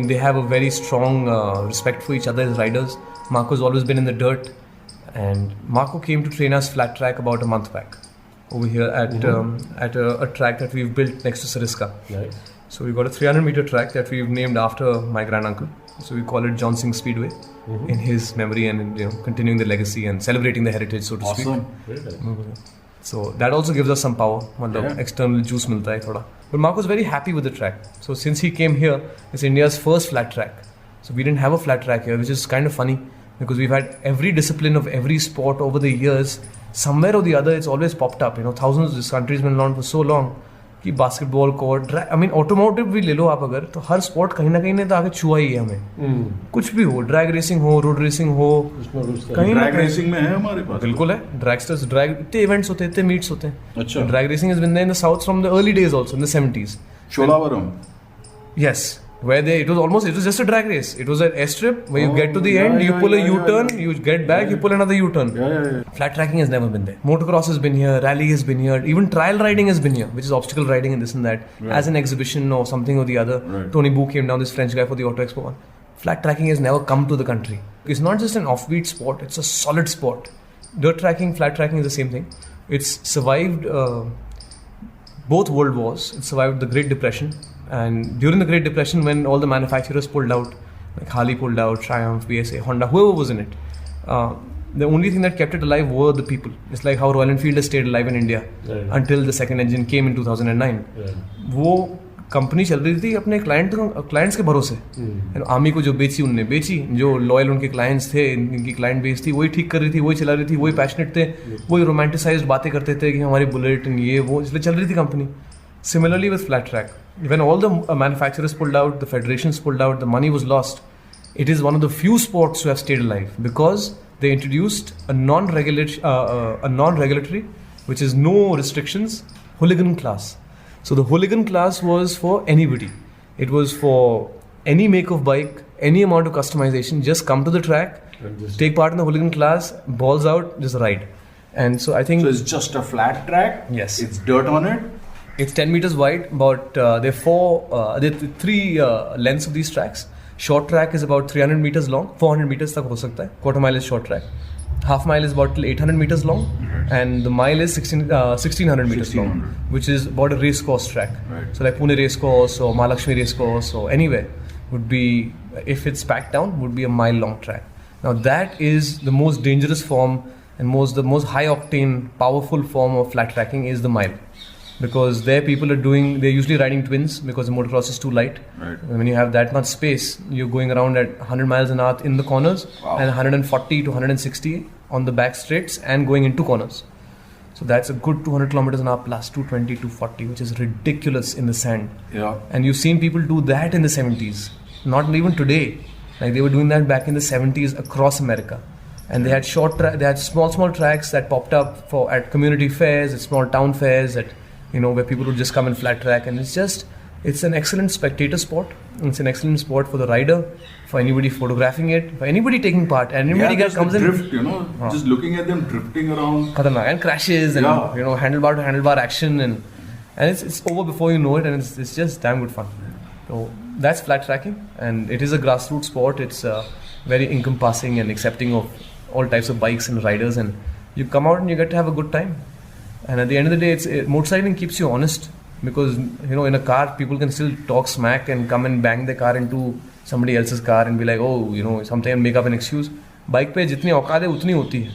They have a very strong respect for each other as riders. Marco's always been in the dirt, and Marco came to train us flat track about a month back over here at a track that we've built next to Sariska. Nice. So we've got a 300-meter track that we've named after my granduncle. So we call it John Singh Speedway in his memory, and continuing the legacy and celebrating the heritage, so to speak. Awesome. So that also gives us some power. External juice milta hai thoda. But Marco's very happy with the track. So since he came here, it's India's first flat track. So we didn't have a flat track here, which is kind of funny because we've had every discipline of every sport over the years. Somewhere or the other, it's always popped up. Thousands of this country's been around for so long. कि basketball court, I mean automotive भी ले लो आप अगर, तो हर sport कहीं ना कहीं ने तो आगे छुआ ही है हमें। कुछ भी हो, ड्रैग रेसिंग हो, रोड रेसिंग हो, कहीं ड्रैग रेसिंग में है हमारे पास। बिल्कुल है, ड्रैगस्टर्स, ड्रैग इतने इवेंट्स होते हैं, इतने मीट्स होते हैं। अच्छा, drag racing has been there in the south from the early days also, in the 70s। Cholavaram. Yes, where it was just a drag race. It was an airstrip where you get to the end, you pull a U-turn, you get back, you pull another U-turn. Flat tracking has never been there. Motocross has been here, rally has been here, even trial riding has been here, which is obstacle riding and this and that, as an exhibition or something or the other. Tony Boo came down, this French guy, for the Auto Expo 1. Flat tracking has never come to the country. It's not just an offbeat sport, it's a solid sport. Dirt tracking, flat tracking is the same thing. It's survived both world wars. It survived the Great Depression, and during the Great Depression, when all the manufacturers pulled out, like Harley pulled out, Triumph, BSA, Honda, whoever was in it, the only thing that kept it alive were the people. It's like how Royal Enfield has stayed alive in India until the second engine came in 2009. वो company चल रही थी अपने clients के भरोसे। Army को जो बेची उनने बेची, जो लॉयल उनके क्लाइंट्स थे, इनकी क्लाइंट बेस थी, वही ठीक कर रही थी, वही चला रही थी, वही पैशनेट थे, वही रोमांटिसाइज्ड बातें करते थे कि हमारी बुलेट ये वो, इसलिए चल रही थी company. Similarly with flat track, when all the manufacturers pulled out, the federations pulled out, the money was lost, it is one of the few sports to have stayed alive because they introduced a non-regulatory, which is no restrictions, hooligan class. So the hooligan class was for anybody. It was for any make of bike, any amount of customization. Just come to the track, take part in the hooligan class, balls out, just ride. And so I think... So it's just a flat track? Yes. It's dirt on it? It's 10 meters wide, but there are three lengths of these tracks. Short track is about 300 meters long, 400 meters tak ho sakta hai. Quarter mile is short track. Half mile is about 800 meters long, and the mile is 1600 meters long, which is about a race course track. So like Pune race course or Mahalakshmi race course or anywhere would be, if it's packed down, would be a mile long track. Now that is the most dangerous form and the most high octane, powerful form of flat tracking is the mile. Because there people they're usually riding twins because the motocross is too light. When you have that much space, you're going around at 100 miles an hour in the corners and 140 to 160 on the back straights and going into corners. So that's a good 200 kilometers an hour plus 220, 240, which is ridiculous in the sand. And you've seen people do that in the 70s. Not even today. Like they were doing that back in the 70s across America. And they had they had small tracks that popped up at community fairs, at small town fairs, where people would just come and flat track, and it's an excellent spectator sport. It's an excellent sport for the rider, for anybody photographing it, for anybody taking part, and anybody comes in. Drift, just looking at them drifting around. Khatarnak, and crashes, and handlebar to handlebar action, and it's over before you know it, and it's just damn good fun. So that's flat tracking, and it is a grassroots sport. It's very encompassing and accepting of all types of bikes and riders, and you come out and you get to have a good time. And at the end of the day, motorcycling keeps you honest because in a car people can still talk smack and come and bang their car into somebody else's car and be like, oh, sometimes make up an excuse. Bike पे जितनी औकात है उतनी होती है.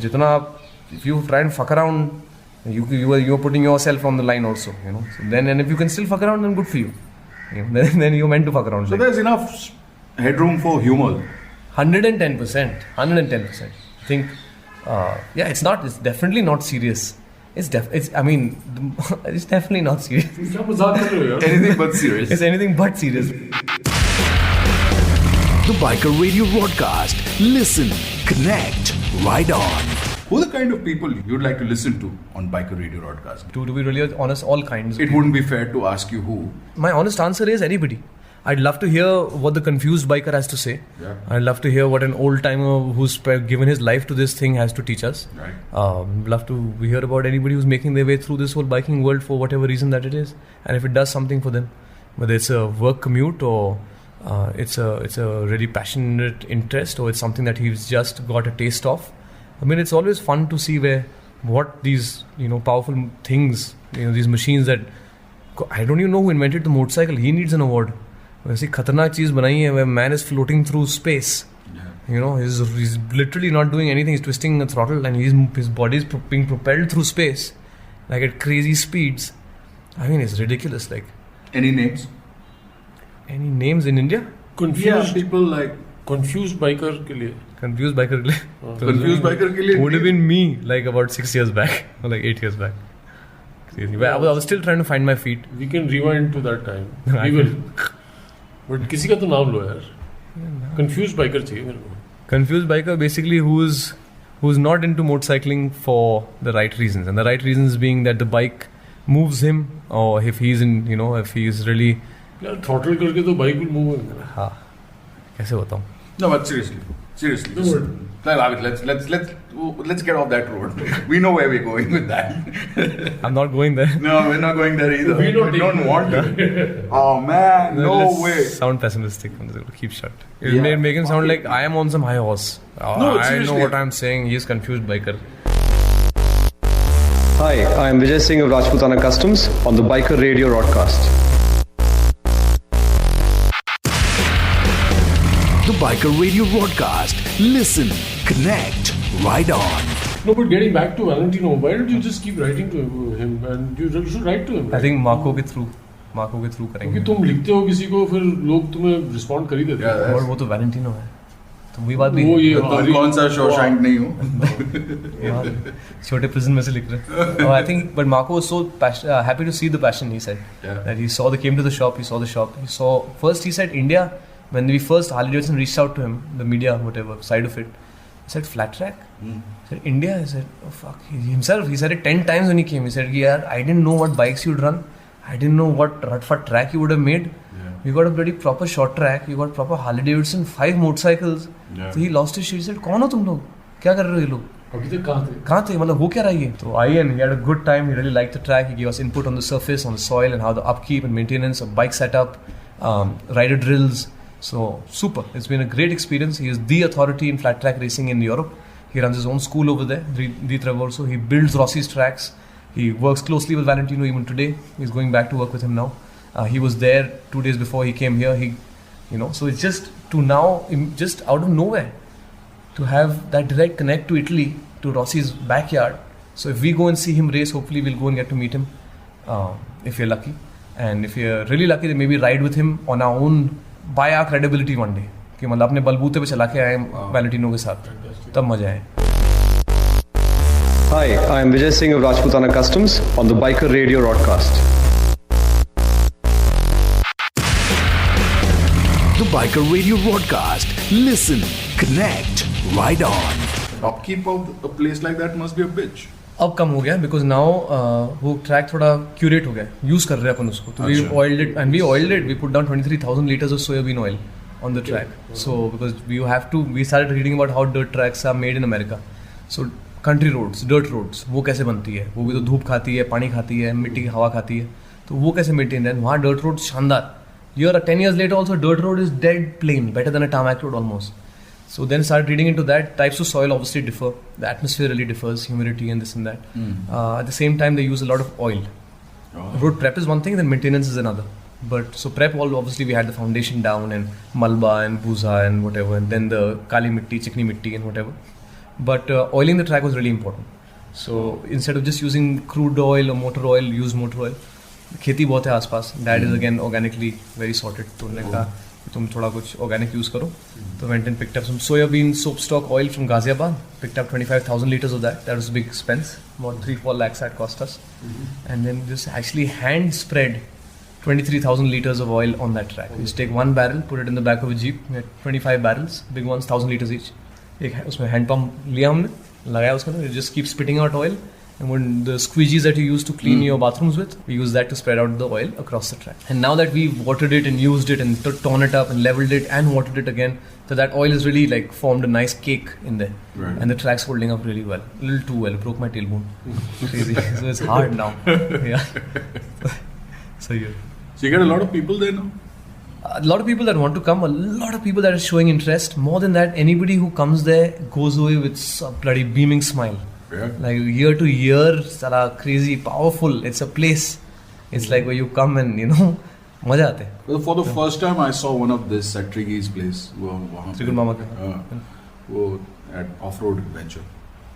जितना if you try and fuck around, you're putting yourself on the line also. So then, and if you can still fuck around, then good for you. Then you're meant to fuck around. So there's enough headroom for humor. 110%. I think. It's definitely not serious. It's definitely not serious. Anything but serious. It's anything but serious. The Biker Radio broadcast. Listen, connect, ride on. Who are the kind of people you'd like to listen to on Biker Radio broadcast? To be really honest, all kinds. It wouldn't be fair to ask you who. My honest answer is anybody. I'd love to hear what the confused biker has to say. I'd love to hear what an old-timer who's given his life to this thing has to teach us. Love to hear about anybody who's making their way through this whole biking world for whatever reason that it is. And if it does something for them, whether it's a work commute or it's a really passionate interest or it's something that he's just got a taste of. I mean, it's always fun to see what these powerful things, these machines that... I don't even know who invented the motorcycle. He needs an award. वैसी खतरनाक चीज़ बनाई है where man is floating through space. He's literally not doing anything. He's twisting the throttle and his body is being propelled through space like at crazy speeds. I mean, it's ridiculous. Like, any names? Any names in India? Confused people like confused biker के लिए. Confused biker के लिए. Confused biker के लिए would have been me like about 6 years back or like 8 years back. Seriously. But I was still trying to find my feet. We can rewind to that time. We will. But किसी का तो नाम लो यार. Confused biker चाहिए मेरे को. Confused biker, basically who's not into motorcycling for the right reasons, and the right reasons being that the bike moves him, or if he's in, if he's really. यार throttle करके तो bike will move. हाँ. कैसे बताऊँ? No, but seriously. Let's get off that road. We know where we're going with that. I'm not going there. No, we're not going there either. We don't want to. Oh man, no way. Sound pessimistic. I'm just going to keep shut. It may make him sound like I am on some high horse. No, I know what I'm saying. He's confused biker. Hi, I am Vijay Singh of Rajputana Customs on the Biker Radio broadcast. The Biker Radio broadcast. Listen, connect, ride on. No, but getting back to Valentino, why don't you just keep writing to him and you should write to him? Right? I think Marco के through करेंगे. क्योंकि तुम लिखते हो किसी को फिर लोग तुम्हें रिस्पॉन्ड कर ही देते हैं. और वो तो वैलेंटिनो है. तो वही बात भी. वो ये कौन सा शॉशैंक नहीं हो. छोटे prison में से लिख रहे. I think, but Marco was so happy to see the passion. He said that he came to the shop. He saw the shop. He said India. When we first Harley Davidson reached out to him, the media, whatever side of it, he said flat track. He said India. He said, oh fuck. He said it 10 times when he came. He said, yeah, I didn't know what bikes you'd run. I didn't know what rut track you would have made. We got a bloody proper short track. You got proper Harley Davidson, 5 motorcycles. So he lost his shit. He said, कौन हो तुम लोग? क्या कर रहे हो ये लोग? अभी तक कहाँ थे? मतलब हो क्या रहा है ये? So Ian, he had a good time. He really liked the track. He gave us input on the surface, on the soil, and how the upkeep and maintenance of bike setup, rider drills. So super. It's been a great experience. He is the authority in flat track racing in Europe. He runs his own school over there, Di Traverso. He builds Rossi's tracks. He works closely with Valentino even today. He's going back to work with him now. He was there 2 days before he came here. So it's just to now, just out of nowhere, to have that direct connect to Italy, to Rossi's backyard. So if we go and see him race, hopefully we'll go and get to meet him, if we're lucky. And if we're really lucky, then maybe ride with him on our own, by our credibility one day. कि मतलब अपने बलबूते पे चला के आए Valentino के साथ, तब मजा आए. Hi, I am Vijay Singh of Rajputana Customs on the Biker Radio broadcast. The Biker Radio broadcast. Listen, connect, ride on. Upkeep of a place like that must be a bitch. अब कम हो गया because now वो track थोड़ा curate हो गया, use कर रहे हैं अपन उसको. तो we oiled it and we oiled it. We put down 23,000 liters of soybean oil on the track. So because we started reading about how dirt tracks are made in America. So country roads, dirt roads, वो कैसे बनती है? वो भी तो धूप खाती है, पानी खाती है, मिट्टी की हवा खाती है. तो वो कैसे मेंटेन है? वहाँ dirt roads शानदार. 10 years later also dirt road is dead plain, better than a tarmac road almost. So then started reading into that. Types of soil obviously differ. The atmosphere really differs, humidity and this and that. At the same time, they use a lot of oil. Road prep is one thing, then maintenance is another. But so prep, obviously we had the foundation down and malba and booza and whatever, and then the kali mitti, chikni mitti and whatever. But oiling the track was really important. So instead of just using crude oil or motor oil, use motor oil. खेती बहुत है आसपास. Dad is again organically very sorted. तो उन्होंने कहा तुम थोड़ा कुछ organic use करो. तो went and picked up some soybean soap stock oil from Ghaziabad. Picked up 25,000 liters of that. That was a big expense. About 3-4 lakhs that cost us. And then just actually hand spread 23,000 liters of oil on that track. You just take one barrel, put it in the back of a jeep. We had 25 barrels, big ones, 1,000 liters each. एक उसमें hand pump लिया हमने, लगाया उसका. You just keep spitting out oil. And when the squeegees that you use to clean your bathrooms with, we use that to spread out the oil across the track. And now that we've watered it and used it and torn it up and leveled it and watered it again, so that oil has really like formed a nice cake in there. Right. And the track's holding up really well. A little too well. Broke my tailbone. Crazy. So it's hard now. Yeah. So you get a lot of people there now? A lot of people that want to come, a lot of people that are showing interest. More than that, anybody who comes there goes away with a bloody beaming smile. Yeah. Like year to year, crazy, powerful. It's a place. It's like where you come and मजा आते हैं. Well, for the first time, I saw one of this at Triggy's place. Trigger Mama के. At Off-Road Adventure.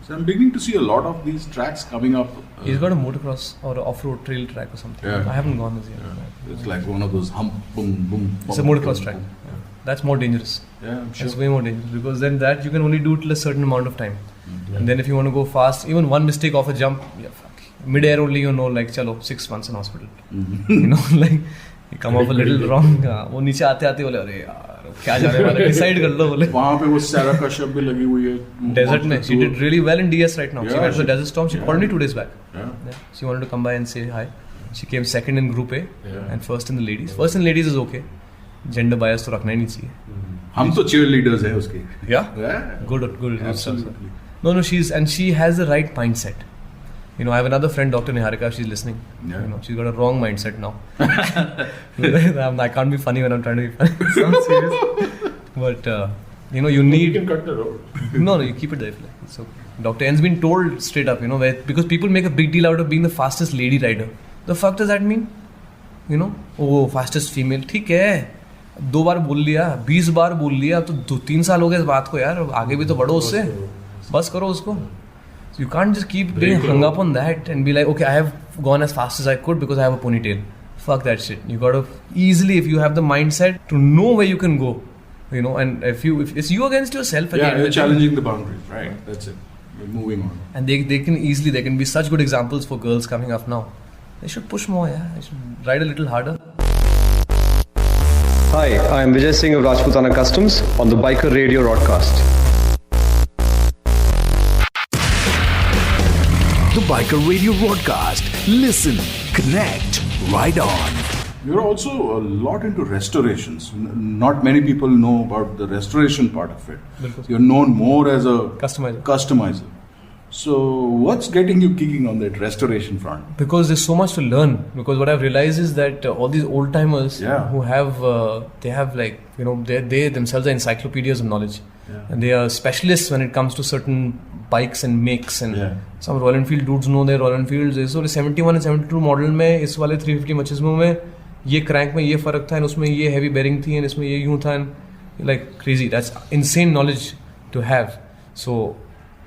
So I'm beginning to see a lot of these tracks coming up. He's got a motocross or an off-road trail track or something. Yeah. I haven't gone this year. Yeah. It's like one of those hump, boom, boom. It's a motocross track. Yeah. That's more dangerous. Yeah, I'm sure. That's way more dangerous because then that you can only do till a certain amount of time. And then if you want to go fast, even one mistake off a jump, mid-air only you know like chalo 6 months in hospital. You know like you come off a little wrong. वो नीचे आते बोले अरे यार क्या जाने वाला decide कर लो बोले. वहाँ पे वो Sarah Kashyap भी लगी हुई है. Desert में she did really well in DS right now. Yeah, she went to the Desert Storm. She called me 2 days back. Yeah. She wanted to come by and say hi. She came second in Group A and first in the ladies. First in ladies is okay. Gender bias तो रखना ही नहीं चाहिए. हम तो cheerleaders हैं उसके. Yeah. Good. Absolutely. No. She has the right mindset. You know, I have another friend, Dr. Niharika. She's listening. Yeah. You know, she's got a wrong mindset now. I can't be funny when I'm trying to be funny. Sounds serious. But you know, you need. You can cut the road. No, you keep it there. It's okay. Dr. N's been told straight up, you know, because people make a big deal out of being the fastest lady rider. The fuck does that mean? You know, oh, fastest female. ठीक है. 2 बार बोल लिया, 20 बार बोल लिया, तो 2-3 साल हो गए इस बात को यार. आगे भी तो बढ़ो उससे. बस करो उसको. So you can't just keep being hung up on that and be like, okay, I have gone as fast as I could because I have a ponytail. Fuck that shit. You gotta easily, if you have the mindset to know where you can go, you know, and if it's you against yourself again. Yeah, you're challenging the boundaries, right? That's it. You're moving on. And there can be such good examples for girls coming up now. They should push more, yeah. They should ride a little harder. Hi, I am Vijay Singh of Rajputana Customs on the Biker Radio broadcast. The Biker Radio broadcast. Listen, connect, ride on. You're also a lot into restorations. Not many people know about the restoration part of it. You're known more as a customizer. So, what's getting you kicking on that restoration front? Because there's so much to learn. Because what I've realized is that all these old timers who have, they have like, you know, they themselves are encyclopedias of knowledge. Yeah. And they are specialists when it comes to certain bikes and makes. And some Royal Enfield dudes know their Royal Enfields. So, 71 and 72 model में इस वाले 350 Machismo में ये crank में ये फर्क था, and उसमें ये heavy bearing थी, and इसमें ये यूं था, and like crazy. That's insane knowledge to have. So,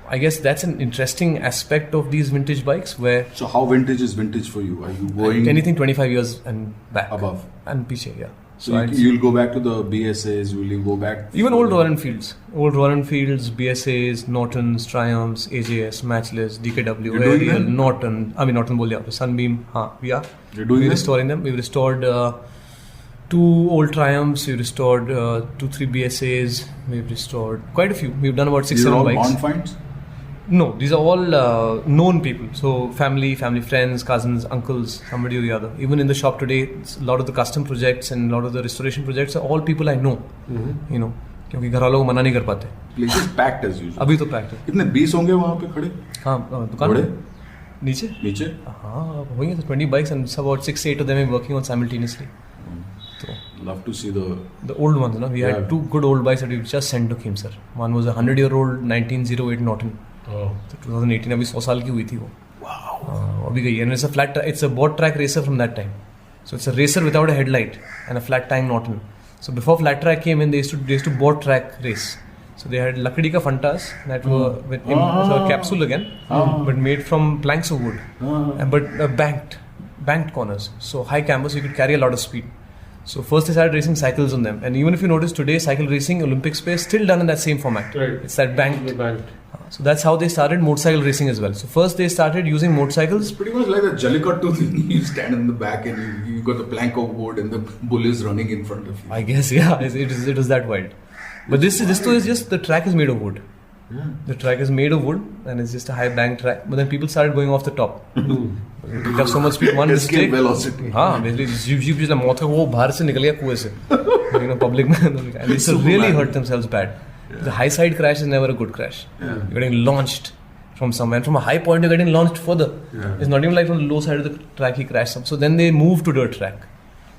I guess that's an interesting aspect of these vintage bikes where... So how vintage is vintage for you? Are you going... Anything 25 years and back. Above? And piche, yeah. So you'll go back to the BSAs, will you go back... Even old Royal Enfields. Old Royal Enfields, BSAs, Nortons, Triumphs, AJS, Matchless, DKW, Ariel, Norton. I mean Norton bol diya, Sunbeam. We are. You're doing We're restoring them. We've restored 2 old Triumphs. We've restored 2-3 BSAs. We've restored quite a few. We've done about 6-7 bikes. These are all on finds? No, these are all known people. So family friends, cousins, uncles, somebody or the other. Even in the shop today, a lot of the custom projects and a lot of the restoration projects are all people I know. You know, क्योंकि घर वालों को मना नहीं कर पाते. Place is packed as usual. अभी तो packed है. कितने 20 होंगे वहाँ पे खड़े? हाँ, दुकान में. नीचे? हाँ, होंगे तो 20 bikes and about 6-8 of them are working on simultaneously. So, love to see the old ones. No? We had 2 good old bikes that we just sent to Kim, sir. One was a 100-year-old 1908 Norton. Oh. So 2018 अभी 100 साल की हुई थी वो. Wow. अभी गई है. And it's a board track racer from that time. So it's a racer without a headlight and a flat tire Norton. So before flat track came in, they used to board track race. So they had lakdi ka fantas that were so a capsule again, but made from planks of wood, but banked corners. So high camber, so you could carry a lot of speed. So first they started racing cycles on them, and even if you notice today, cycle racing, Olympic space, still done in that same format. Right. It's that banked. So that's how they started motorcycle racing as well. So first they started using motorcycles. It's pretty much like the Jallikattu thing. You stand in the back and you got the plank of wood and the bull is running in front of you. I guess, yeah, it is that wild. But this is just, the track is made of wood. Yeah. The track is made of wood and it's just a high bank track. But then people started going off the top. You have so much speed, one mistake. Velocity. हाँ, basically, jeep जिसने मौत का वो बाहर से निकल गया कुएं से. You know, public में, and they really hurt themselves bad. The high side crash is never a good crash. Yeah. You're getting launched from somewhere. And from a high point, you're getting launched further. Yeah. It's not even like from the low side of the track he crashed. So then they moved to dirt track.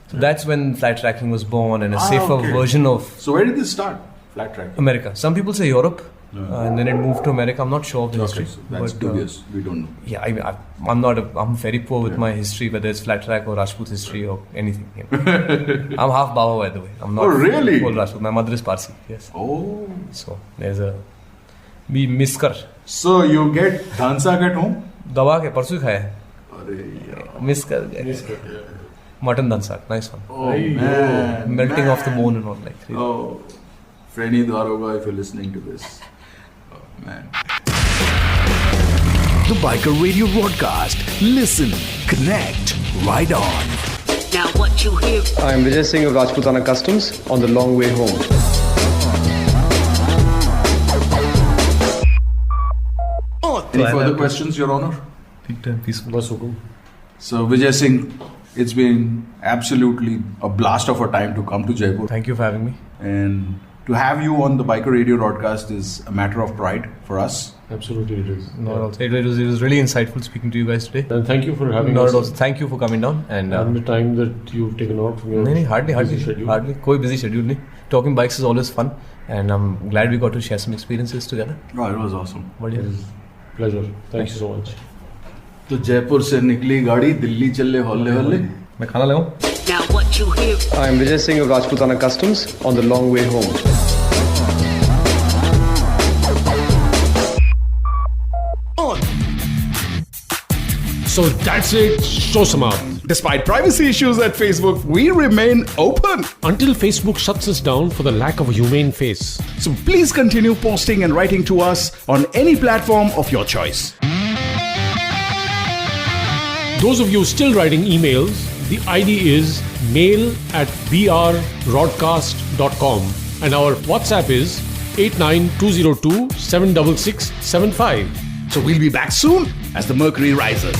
So that's when flat tracking was born and a safer version of... So where did this start? Flat tracking? America. Some people say Europe. And then it moved to America. I'm not sure of the history. So that's dubious. We don't know. Yeah, I'm very poor with my history, whether it's flat track or Rajput history or anything. You know. I'm half Baba, by the way. I'm not really? full Rajput. My mother is Parsi. Yes. Oh. So there's a... We miss kar. So you get dhansak at home? Dawa ke parsu khaya. Miss kar. Mutton dhansak. Nice one. Oh, man. Melting off the bone and all like. Oh. Frenny Daroga, if you're listening to this. Oh, man. The Biker Radio broadcast. Listen, connect, ride on. Now what you hear. I am Vijay Singh of Rajputana Customs on the long way home. Any further questions, Your Honor? So, Vijay Singh, it's been absolutely a blast of a time to come to Jaipur. Thank you for having me. And to have you on the Biker Radio broadcast is a matter of pride for us. Absolutely, it is. It was really insightful speaking to you guys today. And thank you for having Not us. at all. Thank you for coming down. And the time that you've taken out from your hardly. Koi busy schedule nahi. Talking bikes is always fun, and I'm glad we got to share some experiences together. Oh, it was awesome. Pleasure. Thank you so much. तो जयपुर से निकली गाड़ी दिल्ली चले हौले हौले. मैं खाना लाऊं? Now what you hear. I am Vijay Singh of Rajputana Customs on the long way home. So that's it. Show समाप्त. Despite privacy issues at Facebook, we remain open. Until Facebook shuts us down for the lack of a humane face. So please continue posting and writing to us on any platform of your choice. Those of you still writing emails, the ID is mail@brbroadcast.com and our WhatsApp is 89202 76675. So we'll be back soon as the mercury rises.